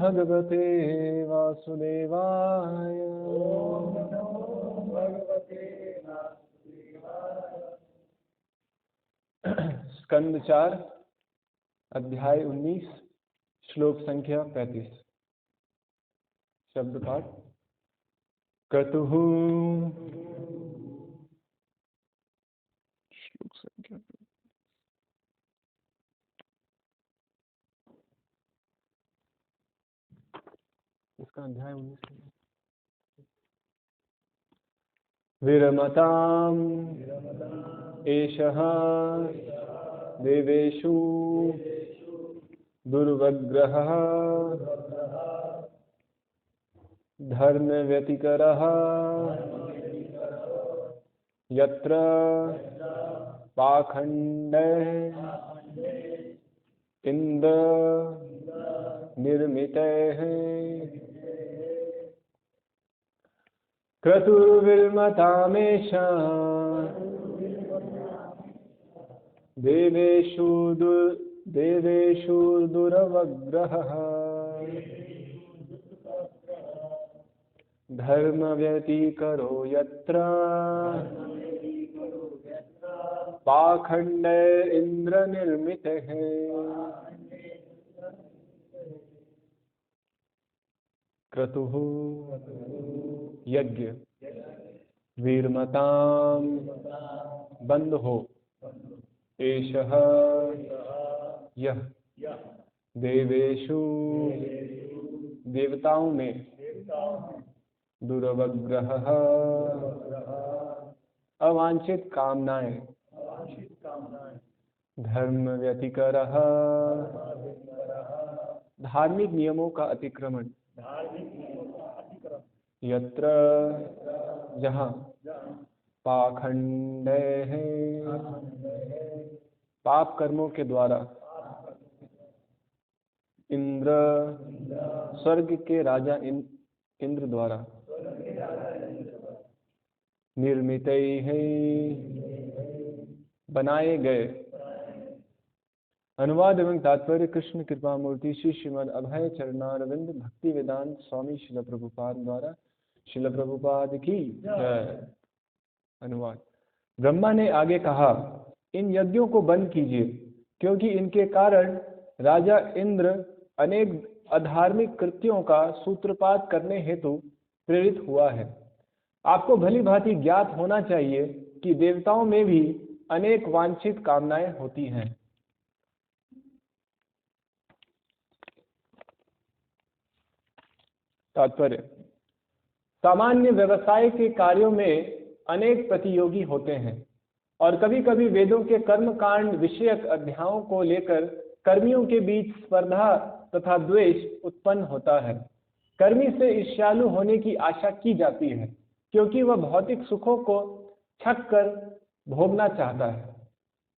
भगवते वासुदेवाय। स्कंद 4 अध्याय 19 श्लोक संख्या 35। शब्द पाठ। क्रतुः श्लोक संख्या इसका अध्याय 19। विरमताम् एषः देवेषु दुर्वग्रहः धर्मव्यतिकरः यत्र पाखण्डः इन्द्र निर्मितः। क्रतुर्विर्मतामेषः देवेषु दुर्वग्रहः धर्मव्यतिकरो यत्र पाखण्डे इन्द्र निर्मितः। क्रतुः यज्ञ, वीरमताम बंद हो, एषः यह, देवेषु देवताओं में, दुर्वग्रहः अवांछित कामनाएं, धर्म व्यतिकरः धार्मिक नियमों का अतिक्रमण, यत्र जहाँ, पाखंडः पाप कर्मों के द्वारा, इंद्र स्वर्ग के राजा इंद्र द्वारा, निर्मितैः बनाए गए। अनुवाद एवं तात्पर्य कृष्ण कृपा मूर्ति श्री श्रीमद् अभय चरणारविंद भक्ति वेदांत स्वामी शिल प्रभुपाद द्वारा, शिल प्रभुपाद की जय। अनुवाद। ब्रह्मा ने आगे कहा, इन यज्ञों को बंद कीजिए, क्योंकि इनके कारण राजा इंद्र अनेक अधार्मिक कृत्यों का सूत्रपात करने हेतु प्रेरित हुआ है। आपको भली भांति ज्ञात होना चाहिए कि देवताओं में भी अनेक वांछित कामनाएं होती हैं। तात्पर्य। सामान्य व्यवसाय के कार्यों में अनेक प्रतियोगी होते हैं और कभी कभी वेदों के कर्मकांड विषयक अध्यायों को लेकर कर्मियों के बीच स्पर्धा तथा द्वेष उत्पन्न होता है। कर्मी से ईर्ष्यालु होने की आशा की जाती है, क्योंकि वह भौतिक सुखों को छक कर भोगना चाहता है।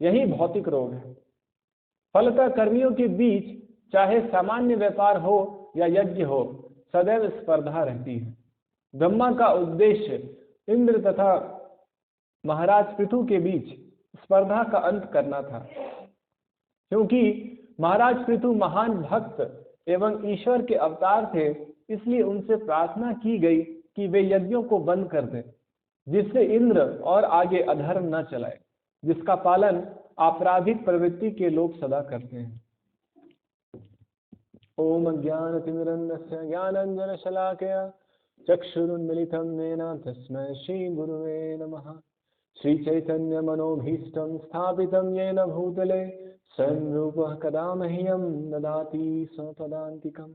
यही भौतिक रोग है। फलतः कर्मियों के बीच चाहे सामान्य व्यापार हो या यज्ञ हो, सदैव स्पर्धा रहती है। ब्रह्मा का उद्देश्य इंद्र तथा महाराज पृथु के बीच स्पर्धा का अंत करना था, क्योंकि महाराज पृथु महान भक्त एवं ईश्वर के अवतार थे। इसलिए उनसे प्रार्थना की गई कि वे यज्ञों को बंद कर दें, जिससे इंद्र और आगे अधर्म न चलाए, जिसका पालन आपराधिक प्रवृत्ति के लोग सदा करते हैं। ओम ज्ञानतिमिरन्धस्य ज्ञानाञ्जनशलाकया चक्षुरुन्मिलितं येन तस्मै श्रीगुरुवे नमः। श्रीचैतन्यमनोभीष्टं स्थापितं येन भूतले स्वयं रूपः कदा मह्यं ददाति स्वपदान्तिकम्।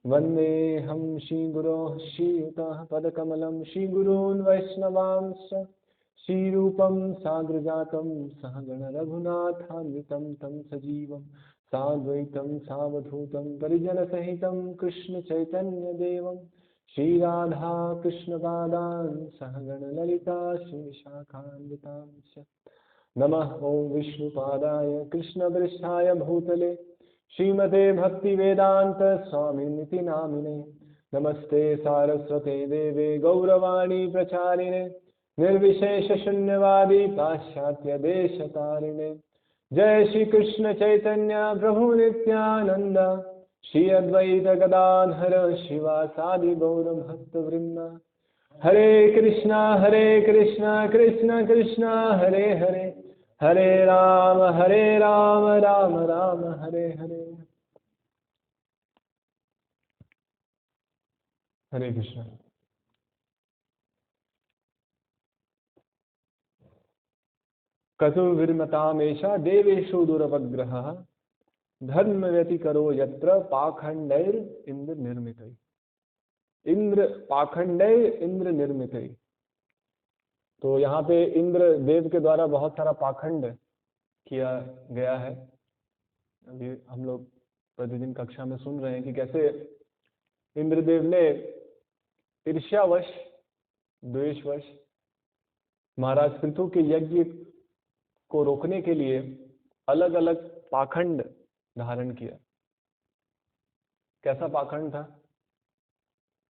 वन्देऽहं श्रीगुरोः श्रीयुतः पदकमलं श्रीगुरून् वैष्णवांश्च श्रीरूपं साग्रजातं सहगण रघुनाथान्वितं तं सजीवं साद्वैतं सावधूतं परिजनसहितं कृष्ण चैतन्य देवं श्रीराधा कृष्णपादान् सहगण ललिता श्रीविशाखान्वितांश्च। नमः ओं विष्णुपादाय कृष्णवृषाय भूतले श्रीमते भक्तिवेदांत स्वामिनिति नामिने। नमस्ते सारस्वते देवे गौरवाणी प्रचारिणे निर्विशेष शून्यवादी पाश्चात्य देशतारिणे। जय श्री कृष्ण चैतन्य प्रभु नित्यानंद श्री अद्वैत गदाधर शिवासादि गौर भक्त वृंदा। हरे कृष्णा कृष्ण कृष्ण हरे हरे, हरे राम राम राम हरे हरे। हरे कृष्ण। कतुर्विमतामेषा देवेषु दुरवग्रहः, धर्म व्यतिकरो यत्र पाखंडैर इंद्र निर्मितै। इंद्र पाखंडैर इंद्र निर्मितै। तो यहाँ पे इंद्र देव के द्वारा बहुत सारा पाखंड किया गया है। अभी हम लोग प्रतिदिन कक्षा में सुन रहे हैं कि कैसे इंद्रदेव ने ईर्ष्यावश, द्वेषवश महाराज पृथु के यज्ञ को रोकने के लिए अलग अलग पाखंड धारण किया। कैसा पाखंड था,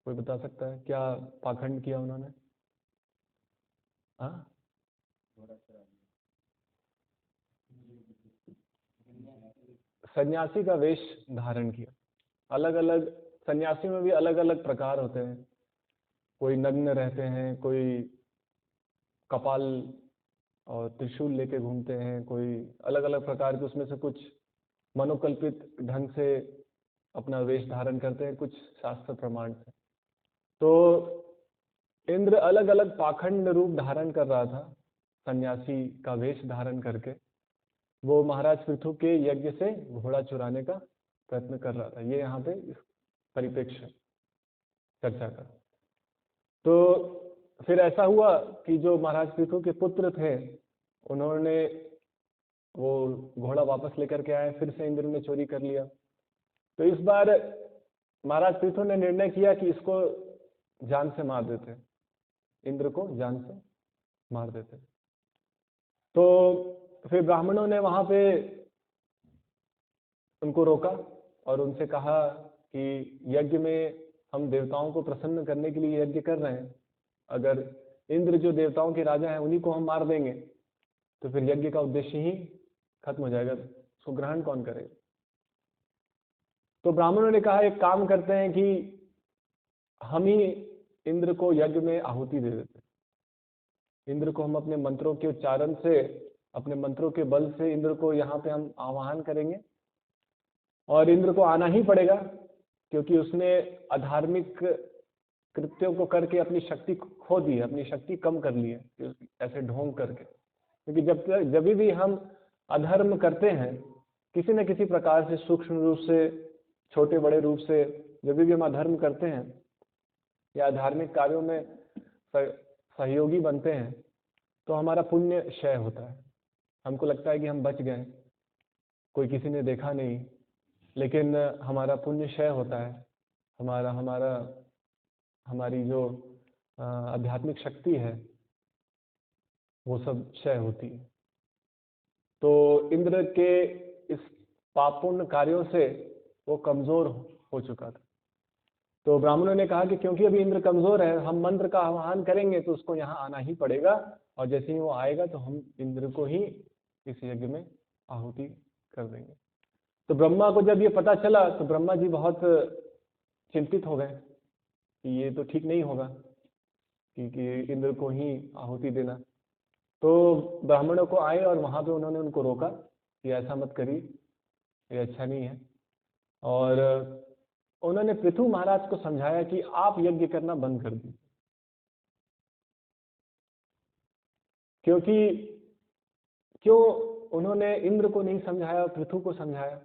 कोई बता सकता है? क्या पाखंड किया उन्होंने? हाँ, सन्यासी का वेश धारण किया। अलग अलग सन्यासी में भी अलग अलग प्रकार होते हैं। कोई नग्न रहते हैं, कोई कपाल और त्रिशूल लेके घूमते हैं, कोई अलग अलग प्रकार के, उसमें से कुछ मनोकल्पित ढंग से अपना वेश धारण करते हैं, कुछ शास्त्र प्रमाण से। तो इंद्र अलग अलग पाखंड रूप धारण कर रहा था, सन्यासी का वेश धारण करके वो महाराज पृथु के यज्ञ से घोड़ा चुराने का प्रयत्न कर रहा था। ये यहाँ पे परिप्रेक्ष्य चर्चा का। तो फिर ऐसा हुआ कि जो महाराज पृथु के पुत्र थे उन्होंने वो घोड़ा वापस लेकर के आए, फिर से इंद्र ने चोरी कर लिया। तो इस बार महाराज पृथु ने निर्णय किया कि इसको जान से मार देते, इंद्र को जान से मार देते। तो फिर ब्राह्मणों ने वहां पे उनको रोका और उनसे कहा कि यज्ञ में हम देवताओं को प्रसन्न करने के लिए यज्ञ कर रहे हैं, अगर इंद्र जो देवताओं के राजा हैं उन्हीं को हम मार देंगे तो फिर यज्ञ का उद्देश्य ही खत्म हो जाएगा, उसको ग्रहण कौन करेगा। तो ब्राह्मणों ने कहा एक काम करते हैं कि हम ही इंद्र को यज्ञ में आहुति दे देते, इंद्र को हम अपने मंत्रों के उच्चारण से, अपने मंत्रों के बल से इंद्र को यहाँ पे हम आवाहन करेंगे और इंद्र को आना ही पड़ेगा क्योंकि उसने अधार्मिक कृत्यों को करके अपनी शक्ति खो दी है, अपनी शक्ति कम कर ली है ऐसे ढोंग करके। क्योंकि जब भी हम अधर्म करते हैं किसी न किसी प्रकार से, सूक्ष्म रूप से, छोटे बड़े रूप से, जब भी हम अधर्म करते हैं या धार्मिक कार्यों में सहयोगी बनते हैं तो हमारा पुण्य क्षय होता है। हमको लगता है कि हम बच गए, कोई किसी ने देखा नहीं, लेकिन हमारा पुण्य क्षय होता है, हमारी जो आध्यात्मिक शक्ति है वो सब क्षय होती है। तो इंद्र के इस पापपूर्ण कार्यों से वो कमजोर हो चुका था। तो ब्राह्मणों ने कहा कि क्योंकि अभी इंद्र कमजोर है, हम मंत्र का आह्वान करेंगे तो उसको यहाँ आना ही पड़ेगा, और जैसे ही वो आएगा तो हम इंद्र को ही इस यज्ञ में आहुति कर देंगे। तो ब्रह्मा को जब ये पता चला तो ब्रह्मा जी बहुत चिंतित हो गए कि ये तो ठीक नहीं होगा कि इंद्र को ही आहुति देना। तो ब्राह्मणों को आए और वहाँ पे उन्होंने उनको रोका कि ऐसा मत करिए, ये अच्छा नहीं है। और उन्होंने पृथु महाराज को समझाया कि आप यज्ञ करना बंद कर दीजिए, क्योंकि क्यों उन्होंने इंद्र को नहीं समझाया, पृथु को समझाया?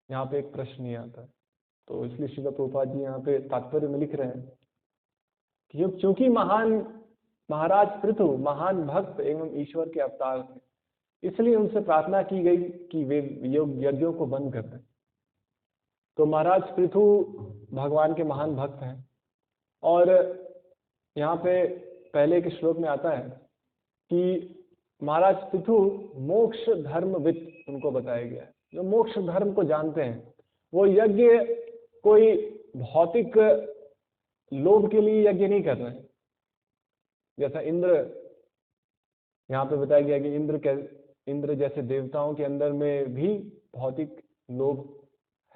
यहाँ पे एक प्रश्न ही आता है। तो इसलिए श्रील प्रभुपाद जी यहाँ पे तात्पर्य में लिख रहे हैं कि क्योंकि महाराज पृथु महान भक्त एवं ईश्वर के अवतार थे, इसलिए उनसे प्रार्थना की गई कि वे यज्ञों को बंद कर दें। तो महाराज पृथु भगवान के महान भक्त हैं, और यहाँ पे पहले के श्लोक में आता है कि महाराज पृथु मोक्ष धर्मविद उनको बताया गया है, जो मोक्ष धर्म को जानते हैं। वो यज्ञ कोई भौतिक लोभ के लिए यज्ञ नहीं कर रहे हैं। जैसा इंद्र यहाँ पे बताया गया कि इंद्र जैसे देवताओं के अंदर में भी भौतिक लोभ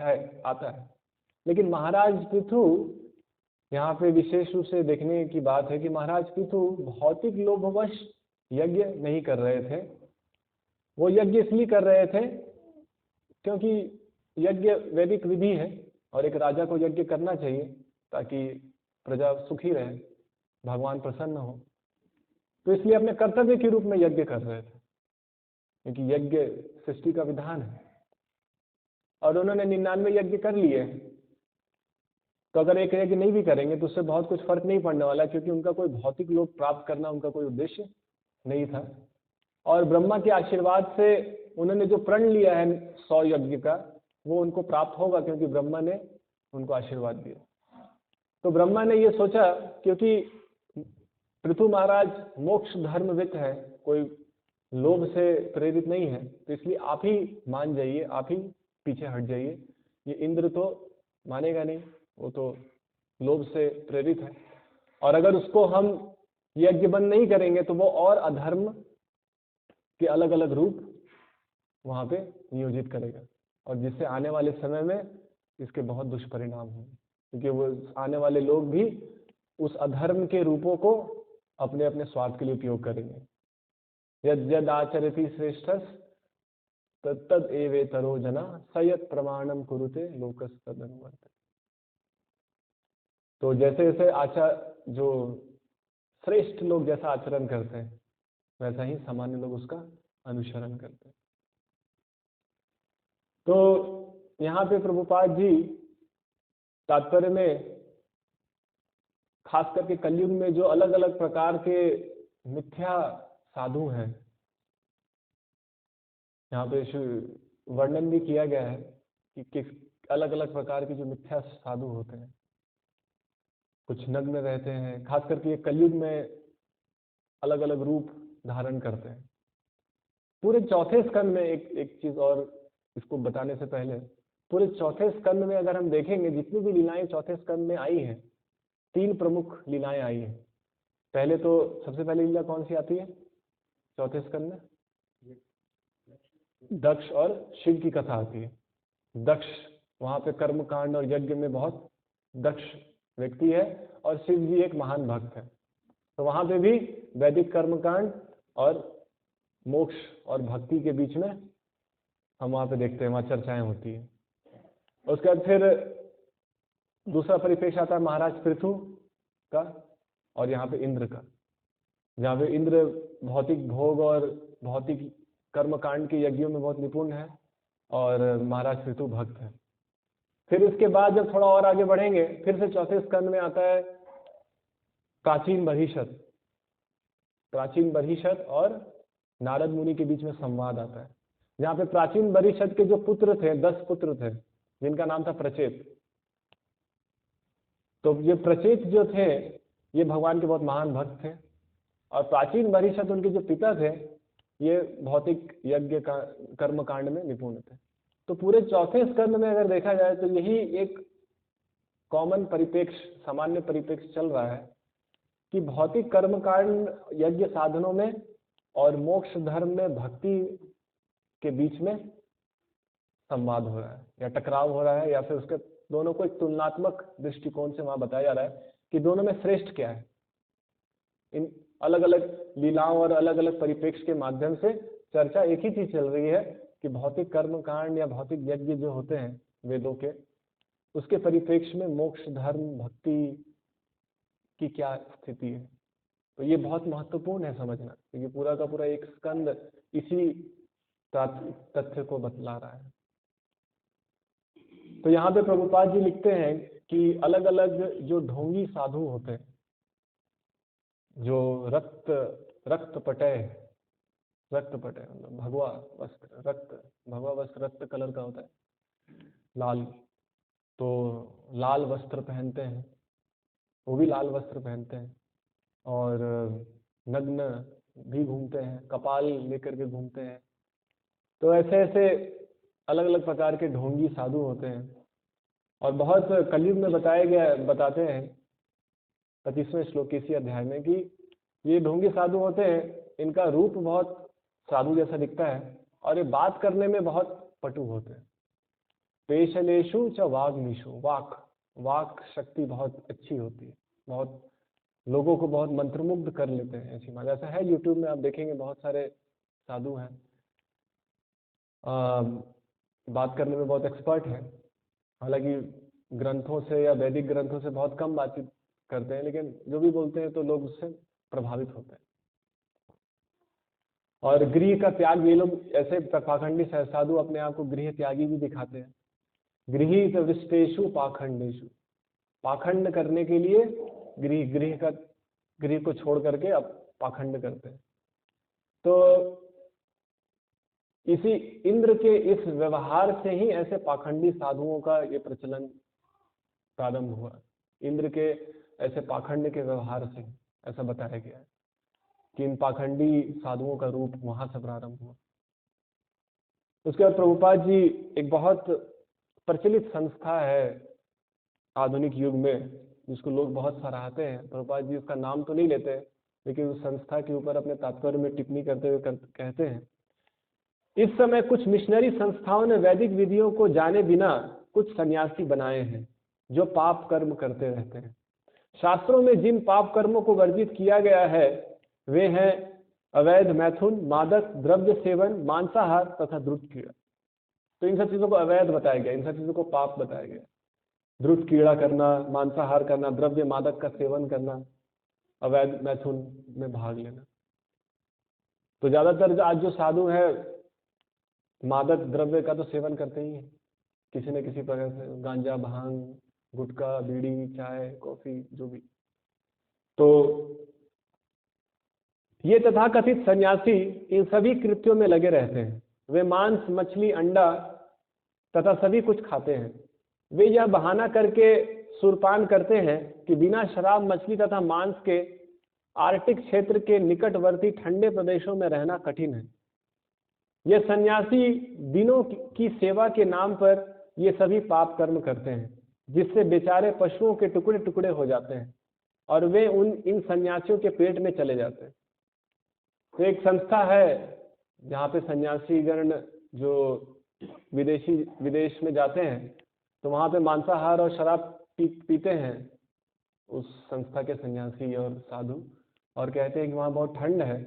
है, आता है। लेकिन महाराज पृथु, यहाँ पे विशेष रूप से देखने की बात है कि महाराज पृथु भौतिक लोभवश यज्ञ नहीं कर रहे थे। वो यज्ञ इसलिए कर रहे थे क्योंकि यज्ञ वैदिक विधि है और एक राजा को यज्ञ करना चाहिए ताकि प्रजा सुखी रहे, भगवान प्रसन्न हो। तो इसलिए अपने कर्तव्य के रूप में यज्ञ कर रहे थे, क्योंकि यज्ञ सृष्टि का विधान है। और उन्होंने 99 यज्ञ कर लिए। तो अगर एक यज्ञ नहीं भी करेंगे तो उससे बहुत कुछ फर्क नहीं पड़ने वाला, क्योंकि उनका कोई भौतिक लोभ प्राप्त करना उनका कोई उद्देश्य नहीं था। और ब्रह्मा के आशीर्वाद से उन्होंने जो प्रण लिया है 100 यज्ञ का, वो उनको प्राप्त होगा, क्योंकि ब्रह्मा ने उनको आशीर्वाद दिया। तो ब्रह्मा ने ये सोचा, क्योंकि पृथु महाराज मोक्ष धर्मवित है, कोई लोभ से प्रेरित नहीं है, तो इसलिए आप ही मान जाइए, आप ही पीछे हट जाइए। ये इंद्र तो मानेगा नहीं, वो तो लोभ से प्रेरित है। और अगर उसको हम यज्ञ बंद नहीं करेंगे तो वो और अधर्म के अलग अलग रूप वहाँ पे नियोजित करेगा, और जिससे आने वाले समय में इसके बहुत दुष्परिणाम होंगे, क्योंकि वो आने वाले लोग भी उस अधर्म के रूपों को अपने अपने स्वार्थ के लिए उपयोग करेंगे। यद यद आचरति श्रेष्ठस तद एवेतरो जना सयत प्रमाणम कुरुते लोकस तदनुवर्तते। तो जैसे जैसे जो श्रेष्ठ लोग जैसा आचरण करते हैं, वैसा ही सामान्य लोग उसका अनुसरण करते हैं। तो यहाँ पे प्रभुपाद जी तात्पर्य में खास करके कलयुग में जो अलग अलग प्रकार के मिथ्या साधु हैं, यहाँ पे वर्णन भी किया गया है कि किस अलग अलग प्रकार के जो मिथ्या साधु होते हैं, कुछ नग्न रहते हैं, खास करके ये कलयुग में अलग अलग रूप धारण करते हैं। पूरे चौथे स्कंद में एक चीज और इसको बताने से पहले, पूरे चौथे स्कंद में अगर हम देखेंगे, जितनी भी लीलाएं चौथे स्कंद में आई हैं, 3 प्रमुख लीलाएं आई हैं। पहले तो सबसे पहली लीला कौन सी आती है चौथे स्कंद में? दक्ष और शिव की कथा आती है। दक्ष वहां पे कर्म कांड और यज्ञ में बहुत दक्ष व्यक्ति है, और शिव जी एक महान भक्त है। तो वहां पे भी वैदिक कर्म कांड और मोक्ष और भक्ति के बीच में हम वहां पे देखते हैं, वहां चर्चाएं होती है। उसके बाद फिर दूसरा परिपेक्ष आता है महाराज पृथु का, और यहाँ पे इंद्र का, जहाँ पे इंद्र भौतिक भोग और भौतिक कर्म कांड के यज्ञों में बहुत निपुण है, और महाराज पृथु भक्त है। फिर इसके बाद जब थोड़ा और आगे बढ़ेंगे, फिर से चौथे स्कंद में आता है प्राचीन बर्हिषद। प्राचीन बर्हिषद और नारद मुनि के बीच में संवाद आता है, जहाँ पे प्राचीन बर्हिषद के जो पुत्र थे, 10 पुत्र थे, जिनका नाम था प्रचेत। तो ये प्रचेत जो थे, ये भगवान के बहुत महान भक्त थे, और प्राचीन बर्हिषद उनके जो पिता थे, ये भौतिक यज्ञ का कर्म कांड में निपुण थे। तो पूरे चौथे स्कंद में अगर देखा जाए तो यही एक कॉमन परिप्रेक्ष्य, सामान्य परिप्रेक्ष्य चल रहा है कि भौतिक कर्म कांड यज्ञ साधनों में और मोक्ष धर्म में भक्ति के बीच में संवाद हो रहा है, या टकराव हो रहा है, या फिर उसके दोनों को एक तुलनात्मक दृष्टिकोण से वहां बताया जा रहा है कि दोनों में श्रेष्ठ क्या है। इन अलग अलग लीलाओं और अलग अलग परिप्रेक्ष्य के माध्यम से चर्चा एक ही चीज चल रही है कि भौतिक कर्म कांड या भौतिक यज्ञ जो होते हैं वेदों के, उसके परिप्रेक्ष्य में मोक्ष धर्म भक्ति की क्या स्थिति है। तो ये बहुत महत्वपूर्ण है समझना, क्योंकि पूरा का पूरा एक स्कंद इसी तथ्य को बतला रहा है। तो यहाँ पे प्रभुपाद जी लिखते हैं कि अलग अलग जो ढोंगी साधु होते हैं, जो रक्त पटय मतलब भगवा वस्त्र रक्त कलर का होता है, लाल, तो लाल वस्त्र पहनते हैं, वो भी लाल वस्त्र पहनते हैं, और नग्न भी घूमते हैं, कपाल लेकर के घूमते हैं। तो ऐसे ऐसे अलग अलग प्रकार के ढोंगी साधु होते हैं, और बहुत कलयुग में बताते हैं 25वें श्लोक इसी अध्याय में कि ये ढोंगी साधु होते हैं, इनका रूप बहुत साधु जैसा दिखता है, और ये बात करने में बहुत पटु होते हैं। पेशलेषु च वाग्मीषु। वाक वाक शक्ति बहुत अच्छी होती है, बहुत लोगों को बहुत मंत्रमुग्ध कर लेते हैं ऐसी बात। ऐसा है यूट्यूब में आप देखेंगे बहुत सारे साधु हैं, बात करने में बहुत एक्सपर्ट हैं, हालांकि ग्रंथों से या वैदिक ग्रंथों से बहुत कम बातचीत करते हैं, लेकिन जो भी बोलते हैं तो लोग उससे प्रभावित होते हैं। और गृह का त्याग, ये लोग ऐसे पाखंडी साधु अपने आप को गृह त्यागी भी दिखाते हैं। गृहीत विष्टेषु पाखंडेषु, पाखंड करने के लिए गृह को छोड़ करके अब पाखंड करते हैं। तो इसी इंद्र के इस व्यवहार से ही ऐसे पाखंडी साधुओं का ये प्रचलन प्रारंभ हुआ। इंद्र के ऐसे पाखंड के व्यवहार से ऐसा बताया गया है कि इन पाखंडी साधुओं का रूप वहां से प्रारंभ हुआ। उसके बाद प्रभुपाद जी, एक बहुत प्रचलित संस्था है आधुनिक युग में जिसको लोग बहुत सराहते हैं, प्रभुपाद जी उसका नाम तो नहीं लेते, लेकिन उस संस्था के ऊपर अपने तात्पर्य में टिप्पणी करते हुए कहते हैं, इस समय कुछ मिशनरी संस्थाओं ने वैदिक विधियों को जाने बिना कुछ सन्यासी बनाए हैं जो पाप कर्म करते रहते हैं। शास्त्रों में जिन पाप कर्मों को वर्जित किया गया है वे हैं अवैध मैथुन, मादक द्रव्य सेवन, मांसाहार तथा द्रुत कीड़ा। तो इन सब चीजों को अवैध बताया गया, इन सब चीजों को पाप बताया गया। द्रुत कीड़ा करना, मांसाहार करना, द्रव्य मादक का सेवन करना, अवैध मैथुन में भाग लेना। तो ज्यादातर आज जो साधु है मादक द्रव्य का तो सेवन करते ही हैं, किसी न किसी प्रकार से, गांजा, भांग, गुटखा, बीड़ी, चाय, कॉफी, जो भी। तो ये तथाकथित सन्यासी इन सभी कृत्यों में लगे रहते हैं। वे मांस, मछली, अंडा तथा सभी कुछ खाते हैं। वे यह बहाना करके सुरपान करते हैं कि बिना शराब, मछली तथा मांस के आर्कटिक क्षेत्र के निकटवर्ती ठंडे प्रदेशों में रहना कठिन है। ये सन्यासी दिनों की सेवा के नाम पर ये सभी पाप कर्म करते हैं, जिससे बेचारे पशुओं के टुकड़े टुकड़े हो जाते हैं और वे इन सन्यासियों के पेट में चले जाते हैं। तो एक संस्था है जहाँ पे सन्यासीगण जो विदेश में जाते हैं तो वहाँ पे मांसाहार और शराब पीते हैं उस संस्था के सन्यासी और साधु, और कहते हैं कि वहाँ बहुत ठंड है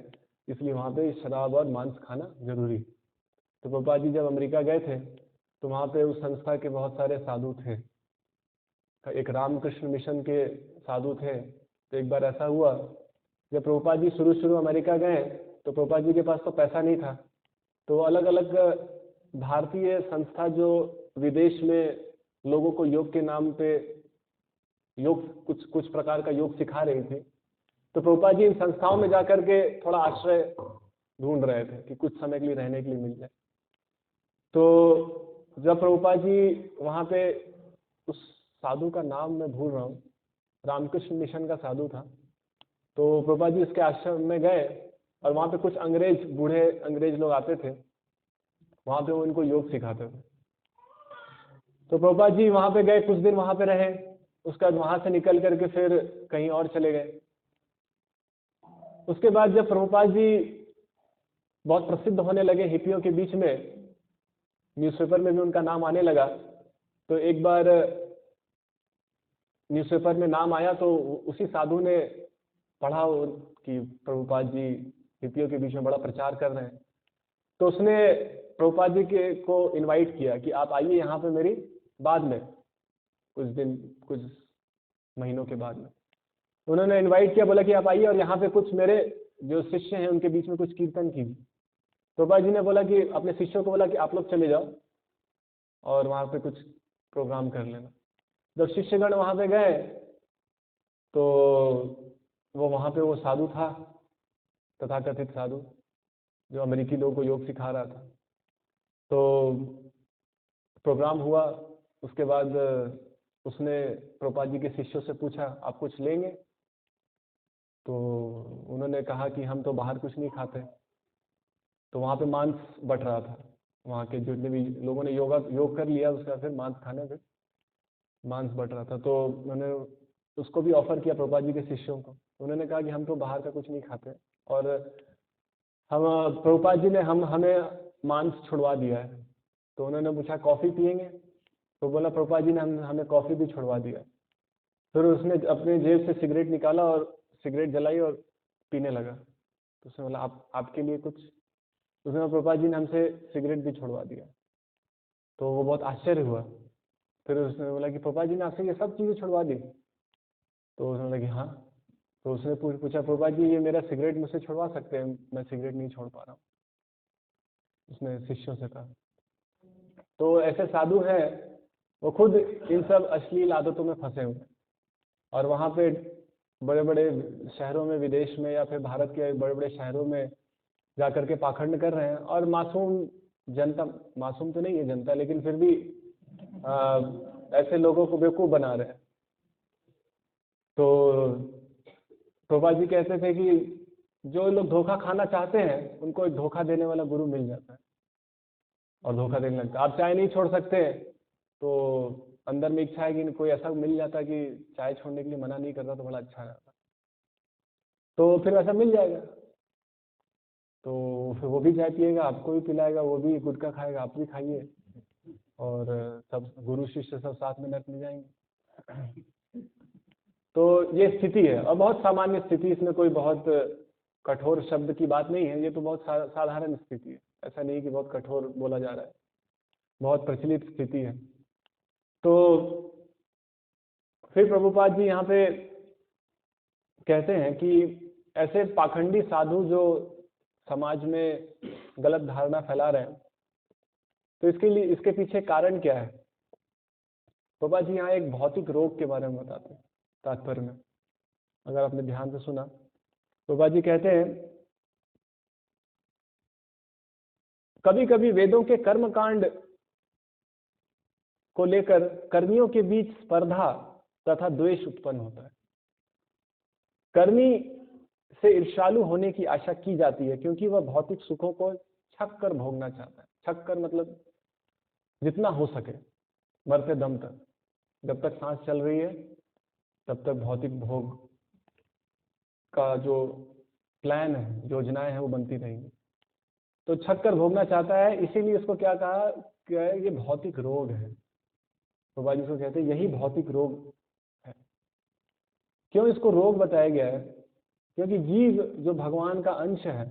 इसलिए वहाँ पे शराब और मांस खाना जरूरी। तो पापा जी जब अमेरिका गए थे तो वहाँ पे उस संस्था के बहुत सारे साधु थे, एक रामकृष्ण मिशन के साधु थे। तो एक बार ऐसा हुआ, जब प्रभुपाद जी शुरू अमेरिका गए तो प्रभुपाद जी के पास तो पैसा नहीं था, तो अलग अलग भारतीय संस्था जो विदेश में लोगों को योग के नाम पे योग कुछ प्रकार का योग सिखा रही थी, तो प्रभुपाद जी इन संस्थाओं में जाकर के थोड़ा आश्रय ढूंढ रहे थे कि कुछ समय के लिए रहने के लिए मिल जाए। तो जब प्रभुपाद जी वहाँ पे, उस साधु का नाम मैं भूल रहा हूँ, रामकृष्ण मिशन का साधु था, तो प्रभुपाद जी उसके आश्रम में गए और वहाँ पे कुछ बूढ़े अंग्रेज लोग आते थे, वहाँ पे वो उनको योग सिखाते थे। तो प्रभुपाद जी वहाँ पे गए, कुछ दिन वहाँ पे रहे, उसके बाद वहाँ से निकल करके फिर कहीं और चले गए। उसके बाद जब प्रभुपाद जी बहुत प्रसिद्ध होने लगे हिप्पियों के बीच में, न्यूज़पेपर में भी उनका नाम आने लगा, तो एक बार न्यूज़पेपर में नाम आया तो उसी साधु ने पढ़ा कि प्रभुपाद जी हिप्पियों के बीच में बड़ा प्रचार कर रहे हैं। तो उसने प्रभुपाद जी को इनवाइट किया कि आप आइए यहाँ पे मेरी बाद में, कुछ महीनों के बाद में उन्होंने इनवाइट किया, बोला कि आप आइए और यहाँ पे कुछ मेरे जो शिष्य हैं उनके बीच में कुछ कीर्तन कीजिए। प्रभुपाद जी ने बोला कि अपने शिष्यों को बोला कि आप लोग चले जाओ और वहाँ पे कुछ प्रोग्राम कर लेना। जब शिष्यगण वहाँ पे गए तो वहाँ पे वो साधु था, तथाकथित साधु जो अमेरिकी लोगों को योग सिखा रहा था। तो प्रोग्राम हुआ, उसके बाद उसने प्रभुपाद जी के शिष्यों से पूछा आप कुछ लेंगे, तो उन्होंने कहा कि हम तो बाहर कुछ नहीं खाते। तो वहाँ पे मांस बट रहा था, वहाँ के जितने भी लोगों ने योग कर लिया उसका फिर मांस खाने पे मांस बट रहा था। तो उन्होंने उसको भी ऑफर किया प्रभुपाद जी के शिष्यों को। उन्होंने कहा कि हम तो बाहर का कुछ नहीं खाते और हम प्रभुपाद जी ने हमें मांस छुड़वा दिया है। तो उन्होंने पूछा कॉफ़ी पियेंगे, तो बोला प्रभुपाद जी ने हमें कॉफ़ी भी छुड़वा दिया। फिर उसने अपने जेब से सिगरेट निकाला और सिगरेट जलाई और पीने लगा। तो उसने बोला आपके लिए कुछ? उसने बोला प्रभुपाद जी ने हमसे सिगरेट भी छुड़वा दिया। तो वो बहुत आश्चर्य हुआ। फिर उसने बोला कि प्रभुपाद जी ने आपसे ये सब चीज़ें छुड़वा दी? तो उसने बोला कि हाँ। तो उसने पूछा प्रभुपाद जी ये मेरा सिगरेट मुझसे छुड़वा सकते हैं, मैं सिगरेट नहीं छोड़ पा रहा हूँ। उसने शिष्यों से कहा। तो ऐसे साधु हैं, वो खुद इन सब अश्लील आदतों में फंसे हुए हैं और वहाँ पे बड़े बड़े शहरों में, विदेश में या फिर भारत के बड़े बड़े शहरों में जा करके पाखंड कर रहे हैं। और मासूम जनता, मासूम तो नहीं है जनता, लेकिन फिर भी ऐसे लोगों को बेवकूफ़ बना रहे हैं। तो प्रभुपाद जी कहते थे कि जो लोग धोखा खाना चाहते हैं उनको एक धोखा देने वाला गुरु मिल जाता है और धोखा देने लगता है। आप चाय नहीं छोड़ सकते तो अंदर में इच्छा है कि कोई ऐसा मिल जाता कि चाय छोड़ने के लिए मना नहीं करता तो बड़ा अच्छा रहता, तो फिर ऐसा मिल जाएगा। तो फिर वो भी चाय पिएगा, आपको भी पिलाएगा, वो भी गुटखा खाएगा, आप भी खाइए, और सब गुरु शिष्य सब साथ में नरक में जाएंगे। तो ये स्थिति है और बहुत सामान्य स्थिति, इसमें कोई बहुत कठोर शब्द की बात नहीं है, ये तो बहुत साधारण स्थिति है। ऐसा नहीं कि बहुत कठोर बोला जा रहा है, बहुत प्रचलित स्थिति है। तो फिर प्रभुपाद जी यहाँ पे कहते हैं कि ऐसे पाखंडी साधु जो समाज में गलत धारणा फैला रहे हैं, तो इसके लिए, इसके पीछे कारण क्या है? प्रभुपाद जी यहाँ एक भौतिक रोग के बारे में बताते हैं तात्पर्य में, अगर आपने ध्यान से सुना। प्रभुपाद जी कहते हैं कभी कभी वेदों के कर्मकांड को लेकर कर्मियों के बीच स्पर्धा तथा द्वेष उत्पन्न होता है। कर्मी से ईर्ष्यालु होने की आशा की जाती है क्योंकि वह भौतिक सुखों को छक कर भोगना चाहता है। छक कर मतलब जितना हो सके, मरते दम तक, जब तक सांस चल रही है तब तक भौतिक भोग का जो प्लान है, योजनाएं हैं, वो बनती रहेंगी। तो छक कर भोगना चाहता है, इसीलिए इसको क्या कहा कि ये भौतिक रोग है। तो बाजी इसको कहते हैं यही भौतिक रोग है। क्यों इसको रोग बताया गया है? क्योंकि जीव जो भगवान का अंश है,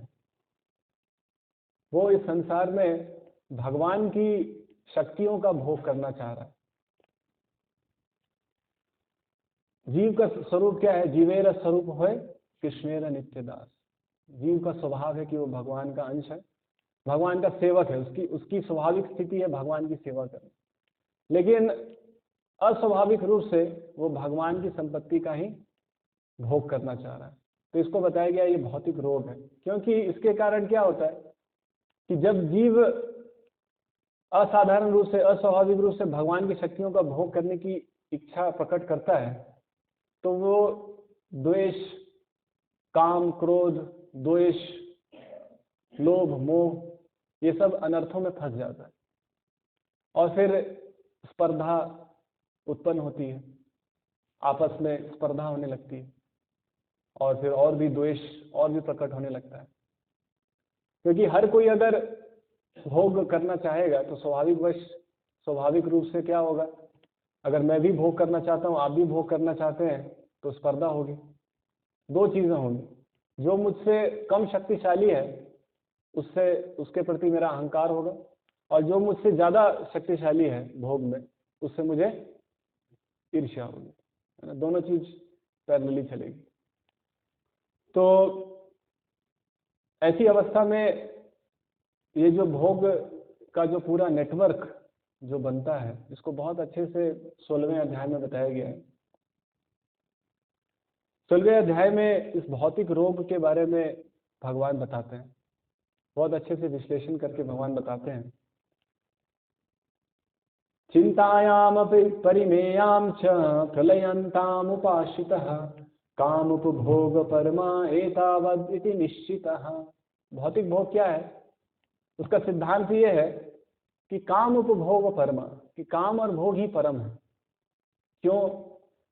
वो इस संसार में भगवान की शक्तियों का भोग करना चाह रहा है। जीव का स्वरूप क्या है? जीवेर स्वरूप है कृष्णेर नित्यदास। जीव का स्वभाव है कि वो भगवान का अंश है, भगवान का सेवक है, उसकी स्वाभाविक स्थिति है भगवान की सेवा करना। लेकिन अस्वाभाविक रूप से वो भगवान की संपत्ति का ही भोग करना चाह रहा है। तो इसको बताया गया ये भौतिक रोग है, क्योंकि इसके कारण क्या होता है कि जब जीव असाधारण रूप से, अस्वाभाविक रूप से भगवान की शक्तियों का भोग करने की इच्छा प्रकट करता है, तो वो द्वेष, काम, क्रोध, द्वेष, लोभ, मोह, ये सब अनर्थों में फंस जाता है और फिर स्पर्धा उत्पन्न होती है, आपस में स्पर्धा होने लगती है और फिर और भी द्वेष और भी प्रकट होने लगता है। क्योंकि हर कोई अगर भोग करना चाहेगा तो स्वाभाविक रूप से क्या होगा? अगर मैं भी भोग करना चाहता हूँ, आप भी भोग करना चाहते हैं, तो स्पर्धा होगी। दो चीजें होंगी, जो मुझसे कम शक्तिशाली है उसके प्रति मेरा अहंकार होगा, और जो मुझसे ज्यादा शक्तिशाली है भोग में, उससे मुझे ईर्ष्या होगी, है ना? दोनों चीज पैरेलली चलेगी। तो ऐसी अवस्था में ये जो भोग का जो पूरा नेटवर्क जो बनता है, इसको बहुत अच्छे से 16वें अध्याय में बताया गया है। 16वें अध्याय में इस भौतिक रोग के बारे में भगवान बताते हैं, बहुत अच्छे से विश्लेषण करके भगवान बताते हैं। चिंतायाम परिमेयाम च प्रलयंताम उपाश्रितः काम उपभोग परमा एतावद इति निश्चितः। भौतिक भोग क्या है? उसका सिद्धांत ये है कि काम उपभोग परमा, कि काम और भोग ही परम है। क्यों,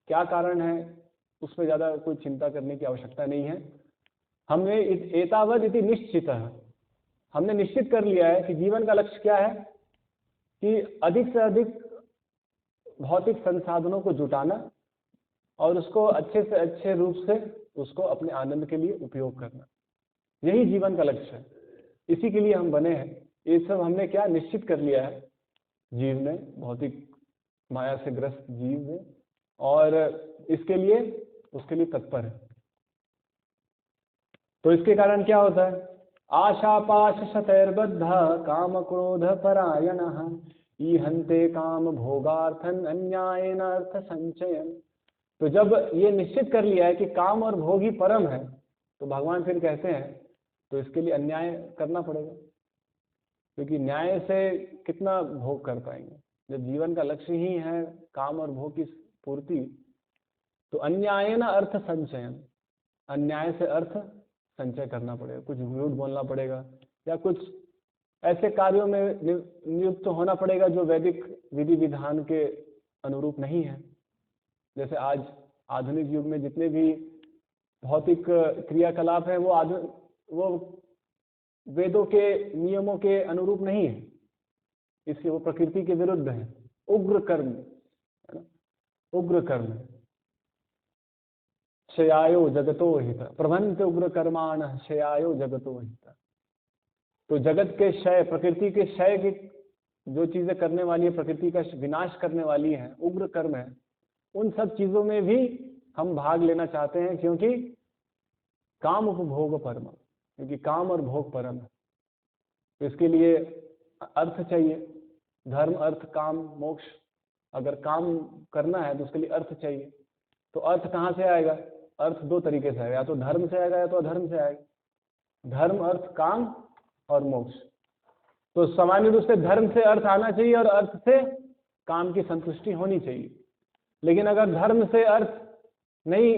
क्या कारण है, उसमें ज्यादा कोई चिंता करने की आवश्यकता नहीं है। हमने एतावद इति निश्चितः, हमने निश्चित कर लिया है कि जीवन का लक्ष्य क्या है कि अधिक से अधिक भौतिक संसाधनों को जुटाना और उसको अच्छे से अच्छे रूप से उसको अपने आनंद के लिए उपयोग करना, यही जीवन का लक्ष्य है। इसी के लिए हम बने हैं। ये सब हमने क्या निश्चित कर लिया है जीव में, भौतिक माया से ग्रस्त जीव में, और इसके लिए उसके लिए तत्पर है। तो इसके कारण क्या होता है, आशा पाश शतैर्बद्ध काम क्रोध परायणः ईहन्ते काम भोगार्थन अन्यायेन अर्थ संचयन। तो जब ये निश्चित कर लिया है कि काम और भोग ही परम है, तो भगवान फिर कहते हैं तो इसके लिए अन्याय करना पड़ेगा, क्योंकि न्याय से कितना भोग कर पाएंगे जब जीवन का लक्ष्य ही है काम और भोग की पूर्ति। तो अन्यायेन अर्थ संचयन, अन्याय से अर्थ संचय करना पड़ेगा, कुछ झूठ बोलना पड़ेगा या कुछ ऐसे कार्यों में नियुक्त होना पड़ेगा जो वैदिक विधि विधान के अनुरूप नहीं है। जैसे आज आधुनिक युग में जितने भी भौतिक क्रियाकलाप हैं वो वेदों के नियमों के अनुरूप नहीं है, इसलिए वो प्रकृति के विरुद्ध है। उग्र कर्म है ना, उग्र कर्म, क्षयायो जगतो हित प्रभंत उग्र कर्माण क्षयायो जगतो हित। तो जगत के क्षय, प्रकृति के क्षय की जो चीजें करने वाली है, प्रकृति का विनाश करने वाली है, उग्र कर्म है, उन सब चीजों में भी हम भाग लेना चाहते हैं, क्योंकि काम उपभोग परम, क्योंकि काम और भोग परम है। तो इसके लिए अर्थ चाहिए, धर्म अर्थ काम मोक्ष। अगर काम करना है तो उसके लिए अर्थ चाहिए। तो अर्थ कहाँ से आएगा, अर्थ दो तरीके से आएगा, या तो धर्म से आएगा या तो अधर्म से आएगा। धर्म अर्थ काम और मोक्ष। तो सामान्य रूप से धर्म से अर्थ आना चाहिए और अर्थ से काम की संतुष्टि होनी चाहिए। लेकिन अगर धर्म से अर्थ नहीं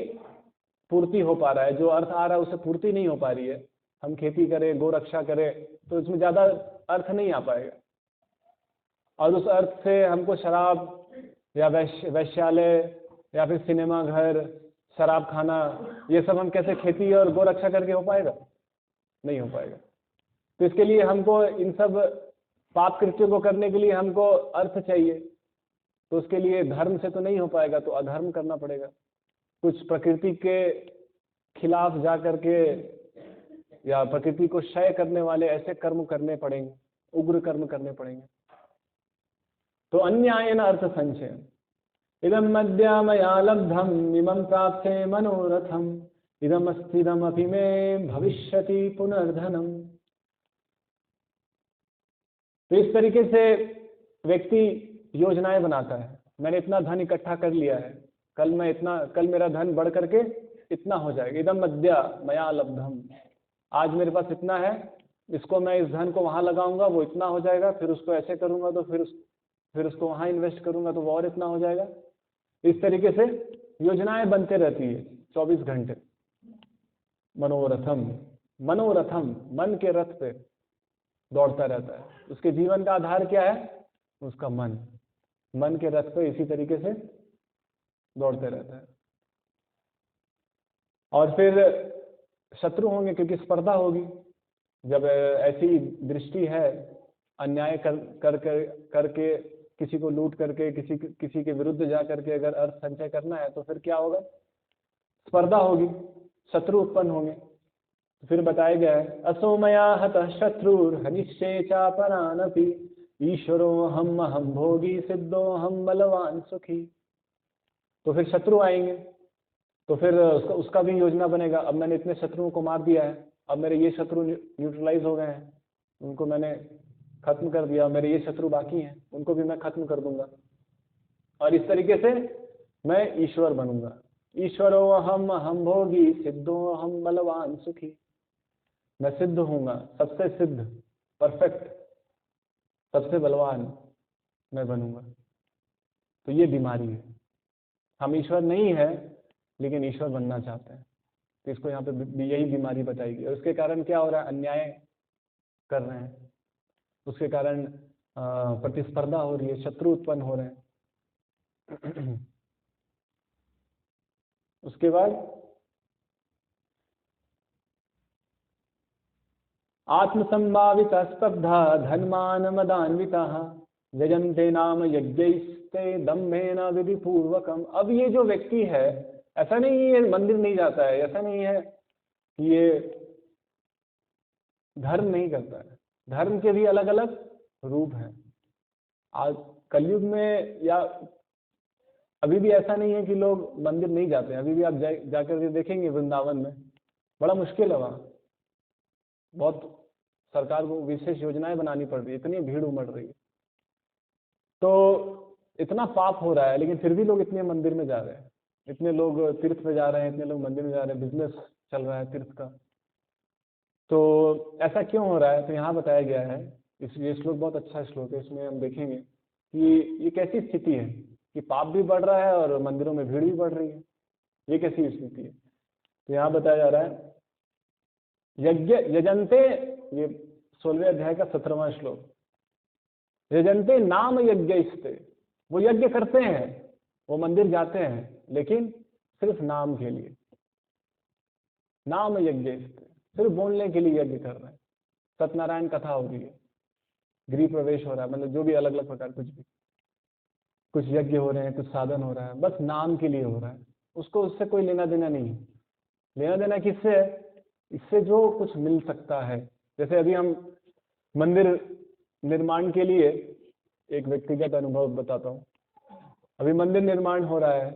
पूर्ति हो पा रहा है, जो अर्थ आ रहा है उससे पूर्ति नहीं हो पा रही है, हम खेती करें, गो रक्षा करें, तो इसमें ज़्यादा अर्थ नहीं आ पाएगा। और उस अर्थ से हमको शराब या वैश्यालय या फिर सिनेमा घर, शराब खाना, ये सब हम कैसे खेती और गो रक्षा करके हो पाएगा? नहीं हो पाएगा। तो इसके लिए हमको इन सब पाप कृत्यों को करने के लिए हमको अर्थ चाहिए। तो उसके लिए धर्म से तो नहीं हो पाएगा, तो अधर्म करना पड़ेगा। कुछ प्रकृति के खिलाफ जा करके या प्रकृति को क्षय करने वाले ऐसे कर्म करने पड़ेंगे, उग्र कर्म करने पड़ेंगे। तो अन्यायेन अर्थ संचय इदम मद्या मया लब्धम इमं प्राप्ते मनोरथम इदम अस्थिदम अपि मे भविष्यति पुनर्धनम। तो इस तरीके से व्यक्ति योजनाएं बनाता है। मैंने इतना धन इकट्ठा कर लिया है, कल मेरा धन बढ़ करके इतना हो जाएगा। इदम मद्या मया लब्धम, आज मेरे पास इतना है, इसको मैं इस धन को वहां लगाऊंगा, वो इतना हो जाएगा, फिर उसको ऐसे करूंगा तो फिर उसको वहां इन्वेस्ट करूंगा तो वो और इतना हो जाएगा। इस तरीके से योजनाएं बनते रहती है 24 घंटे। मनोरथम, मनोरथम मन के रथ पे दौड़ता रहता है। उसके जीवन का आधार क्या है? उसका मन के रथ पे इसी तरीके से दौड़ते रहता है। और फिर शत्रु होंगे, क्योंकि स्पर्धा होगी। जब ऐसी दृष्टि है, अन्याय करके किसी को लूट करके किसी के विरुद्ध जा करके अगर अर्थ संचय करना है, तो फिर क्या होगा? स्पर्धा होगी, शत्रु उत्पन्न होंगे। फिर बताया गया है असोमया हतः शत्रुर हनिष्ये चापरानपि ईश्वरो हम भोगी सिद्धो हम बलवान सुखी। तो फिर शत्रु आएंगे, तो फिर उसका भी योजना बनेगा। अब मैंने इतने शत्रुओं को मार दिया है, अब मेरे ये शत्रु न्यूट्रलाइज हो गए हैं, उनको मैंने खत्म कर दिया, मेरे ये शत्रु बाकी हैं, उनको भी मैं खत्म कर दूंगा। और इस तरीके से मैं ईश्वर बनूंगा। ईश्वरो हम भोगी सिद्धो हम बलवान सुखी। मैं सिद्ध होऊंगा, सबसे सिद्ध, परफेक्ट, सबसे बलवान मैं बनूंगा। तो ये बीमारी है। हम ईश्वर नहीं है लेकिन ईश्वर बनना चाहते हैं। तो इसको यहाँ पे यही बीमारी बताएगी। और उसके कारण क्या हो रहा है? अन्याय कर रहे हैं, उसके कारण प्रतिस्पर्धा हो रही है, शत्रु उत्पन्न हो रहे हैं। उसके बाद आत्मसंभावित स्तब्धा धनमान मदान्विता यजन्ते नाम यज्ञैस्तु यज्ञस्ते दम्भेन विधि पूर्वकम। अब ये जो व्यक्ति है, ऐसा नहीं ये मंदिर नहीं जाता है, ऐसा नहीं है कि ये धर्म नहीं करता है, धर्म के भी अलग अलग रूप हैं। आज कलयुग में या अभी भी ऐसा नहीं है कि लोग मंदिर नहीं जाते हैं। अभी भी आप जाकर के देखेंगे वृंदावन में बड़ा मुश्किल है वहाँ, बहुत सरकार को विशेष योजनाएं बनानी पड़ रही है, इतनी भीड़ उमड़ रही है, तो इतना पाप हो रहा है, लेकिन फिर भी लोग इतने मंदिर में जा रहे हैं, इतने लोग तीर्थ में जा रहे हैं, इतने लोग मंदिर में जा रहे हैं, बिजनेस चल रहा है तीर्थ का। तो ऐसा क्यों हो रहा है? तो यहाँ बताया गया है, ये श्लोक बहुत अच्छा श्लोक है, इसमें हम देखेंगे कि ये कैसी स्थिति है कि पाप भी बढ़ रहा है और मंदिरों में भीड़ भी बढ़ रही है, ये कैसी स्थिति है। तो यहाँ बताया जा रहा है, यज्ञ यजंते, ये 16वें अध्याय का 17वां श्लोक, यजंते नाम यज्ञस्ते, वो यज्ञ करते हैं, वो मंदिर जाते हैं, लेकिन सिर्फ नाम के लिए, नाम यज्ञस्ते, सिर्फ बोलने के लिए यज्ञ कर रहे हैं। सत्यनारायण कथा हो रही है, गृह प्रवेश हो रहा है, मतलब जो भी अलग अलग प्रकार कुछ यज्ञ हो रहे हैं, कुछ साधन हो रहा है, बस नाम के लिए हो रहा है, उसको उससे कोई लेना देना नहीं है। लेना देना किससे है? इससे जो कुछ मिल सकता है। जैसे अभी हम मंदिर निर्माण के लिए, एक व्यक्तिगत अनुभव बताता हूँ, अभी मंदिर निर्माण हो रहा है,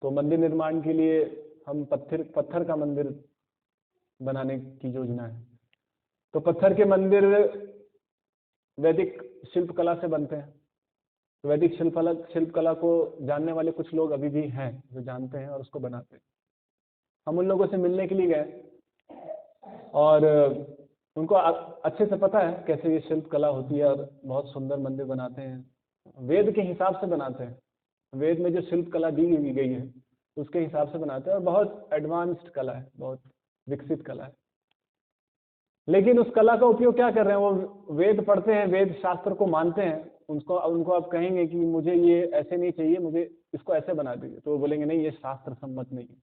तो मंदिर निर्माण के लिए हम पत्थर का मंदिर बनाने की योजना है। तो पत्थर के मंदिर वैदिक शिल्प कला से बनते हैं, तो वैदिक शिल्प कला को जानने वाले कुछ लोग अभी भी हैं जो जानते हैं और उसको बनाते हैं। हम उन लोगों से मिलने के लिए गए और उनको अच्छे से पता है कैसे ये शिल्प कला होती है, और बहुत सुंदर मंदिर बनाते हैं, वेद के हिसाब से बनाते हैं, वेद में जो शिल्प कला दी गई है उसके हिसाब से बनाते हैं, और बहुत एडवांस्ड कला है, बहुत विकसित कला है। लेकिन उस कला का उपयोग क्या कर रहे हैं? वो वेद पढ़ते हैं, वेद शास्त्र को मानते हैं, उनको आप कहेंगे कि मुझे ये ऐसे नहीं चाहिए, मुझे इसको ऐसे बना दीजिए, तो वो बोलेंगे नहीं, ये शास्त्र सम्मत नहीं है,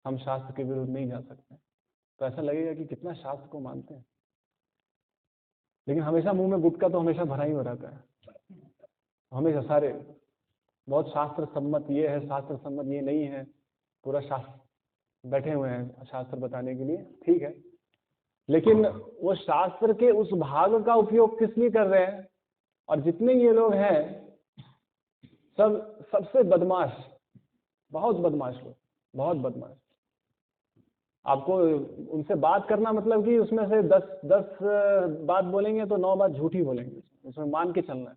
हम शास्त्र के विरुद्ध नहीं जा सकते। तो ऐसा लगेगा कि कितना शास्त्र को मानते हैं, लेकिन हमेशा मुंह में गुटखा तो हमेशा भरा ही हो रहता है, हमेशा सारे बहुत शास्त्र सम्मत ये है, शास्त्र सम्मत ये नहीं है, पूरा शास्त्र बैठे हुए हैं शास्त्र बताने के लिए, ठीक है, लेकिन वो शास्त्र के उस भाग का उपयोग किस लिए कर रहे हैं? और जितने ये लोग हैं सबसे बदमाश, बहुत बदमाश लोग, बहुत बदमाश। आपको उनसे बात करना मतलब कि उसमें से 10 बात बोलेंगे तो 9 बात झूठी बोलेंगे, उसमें मान के चलना है।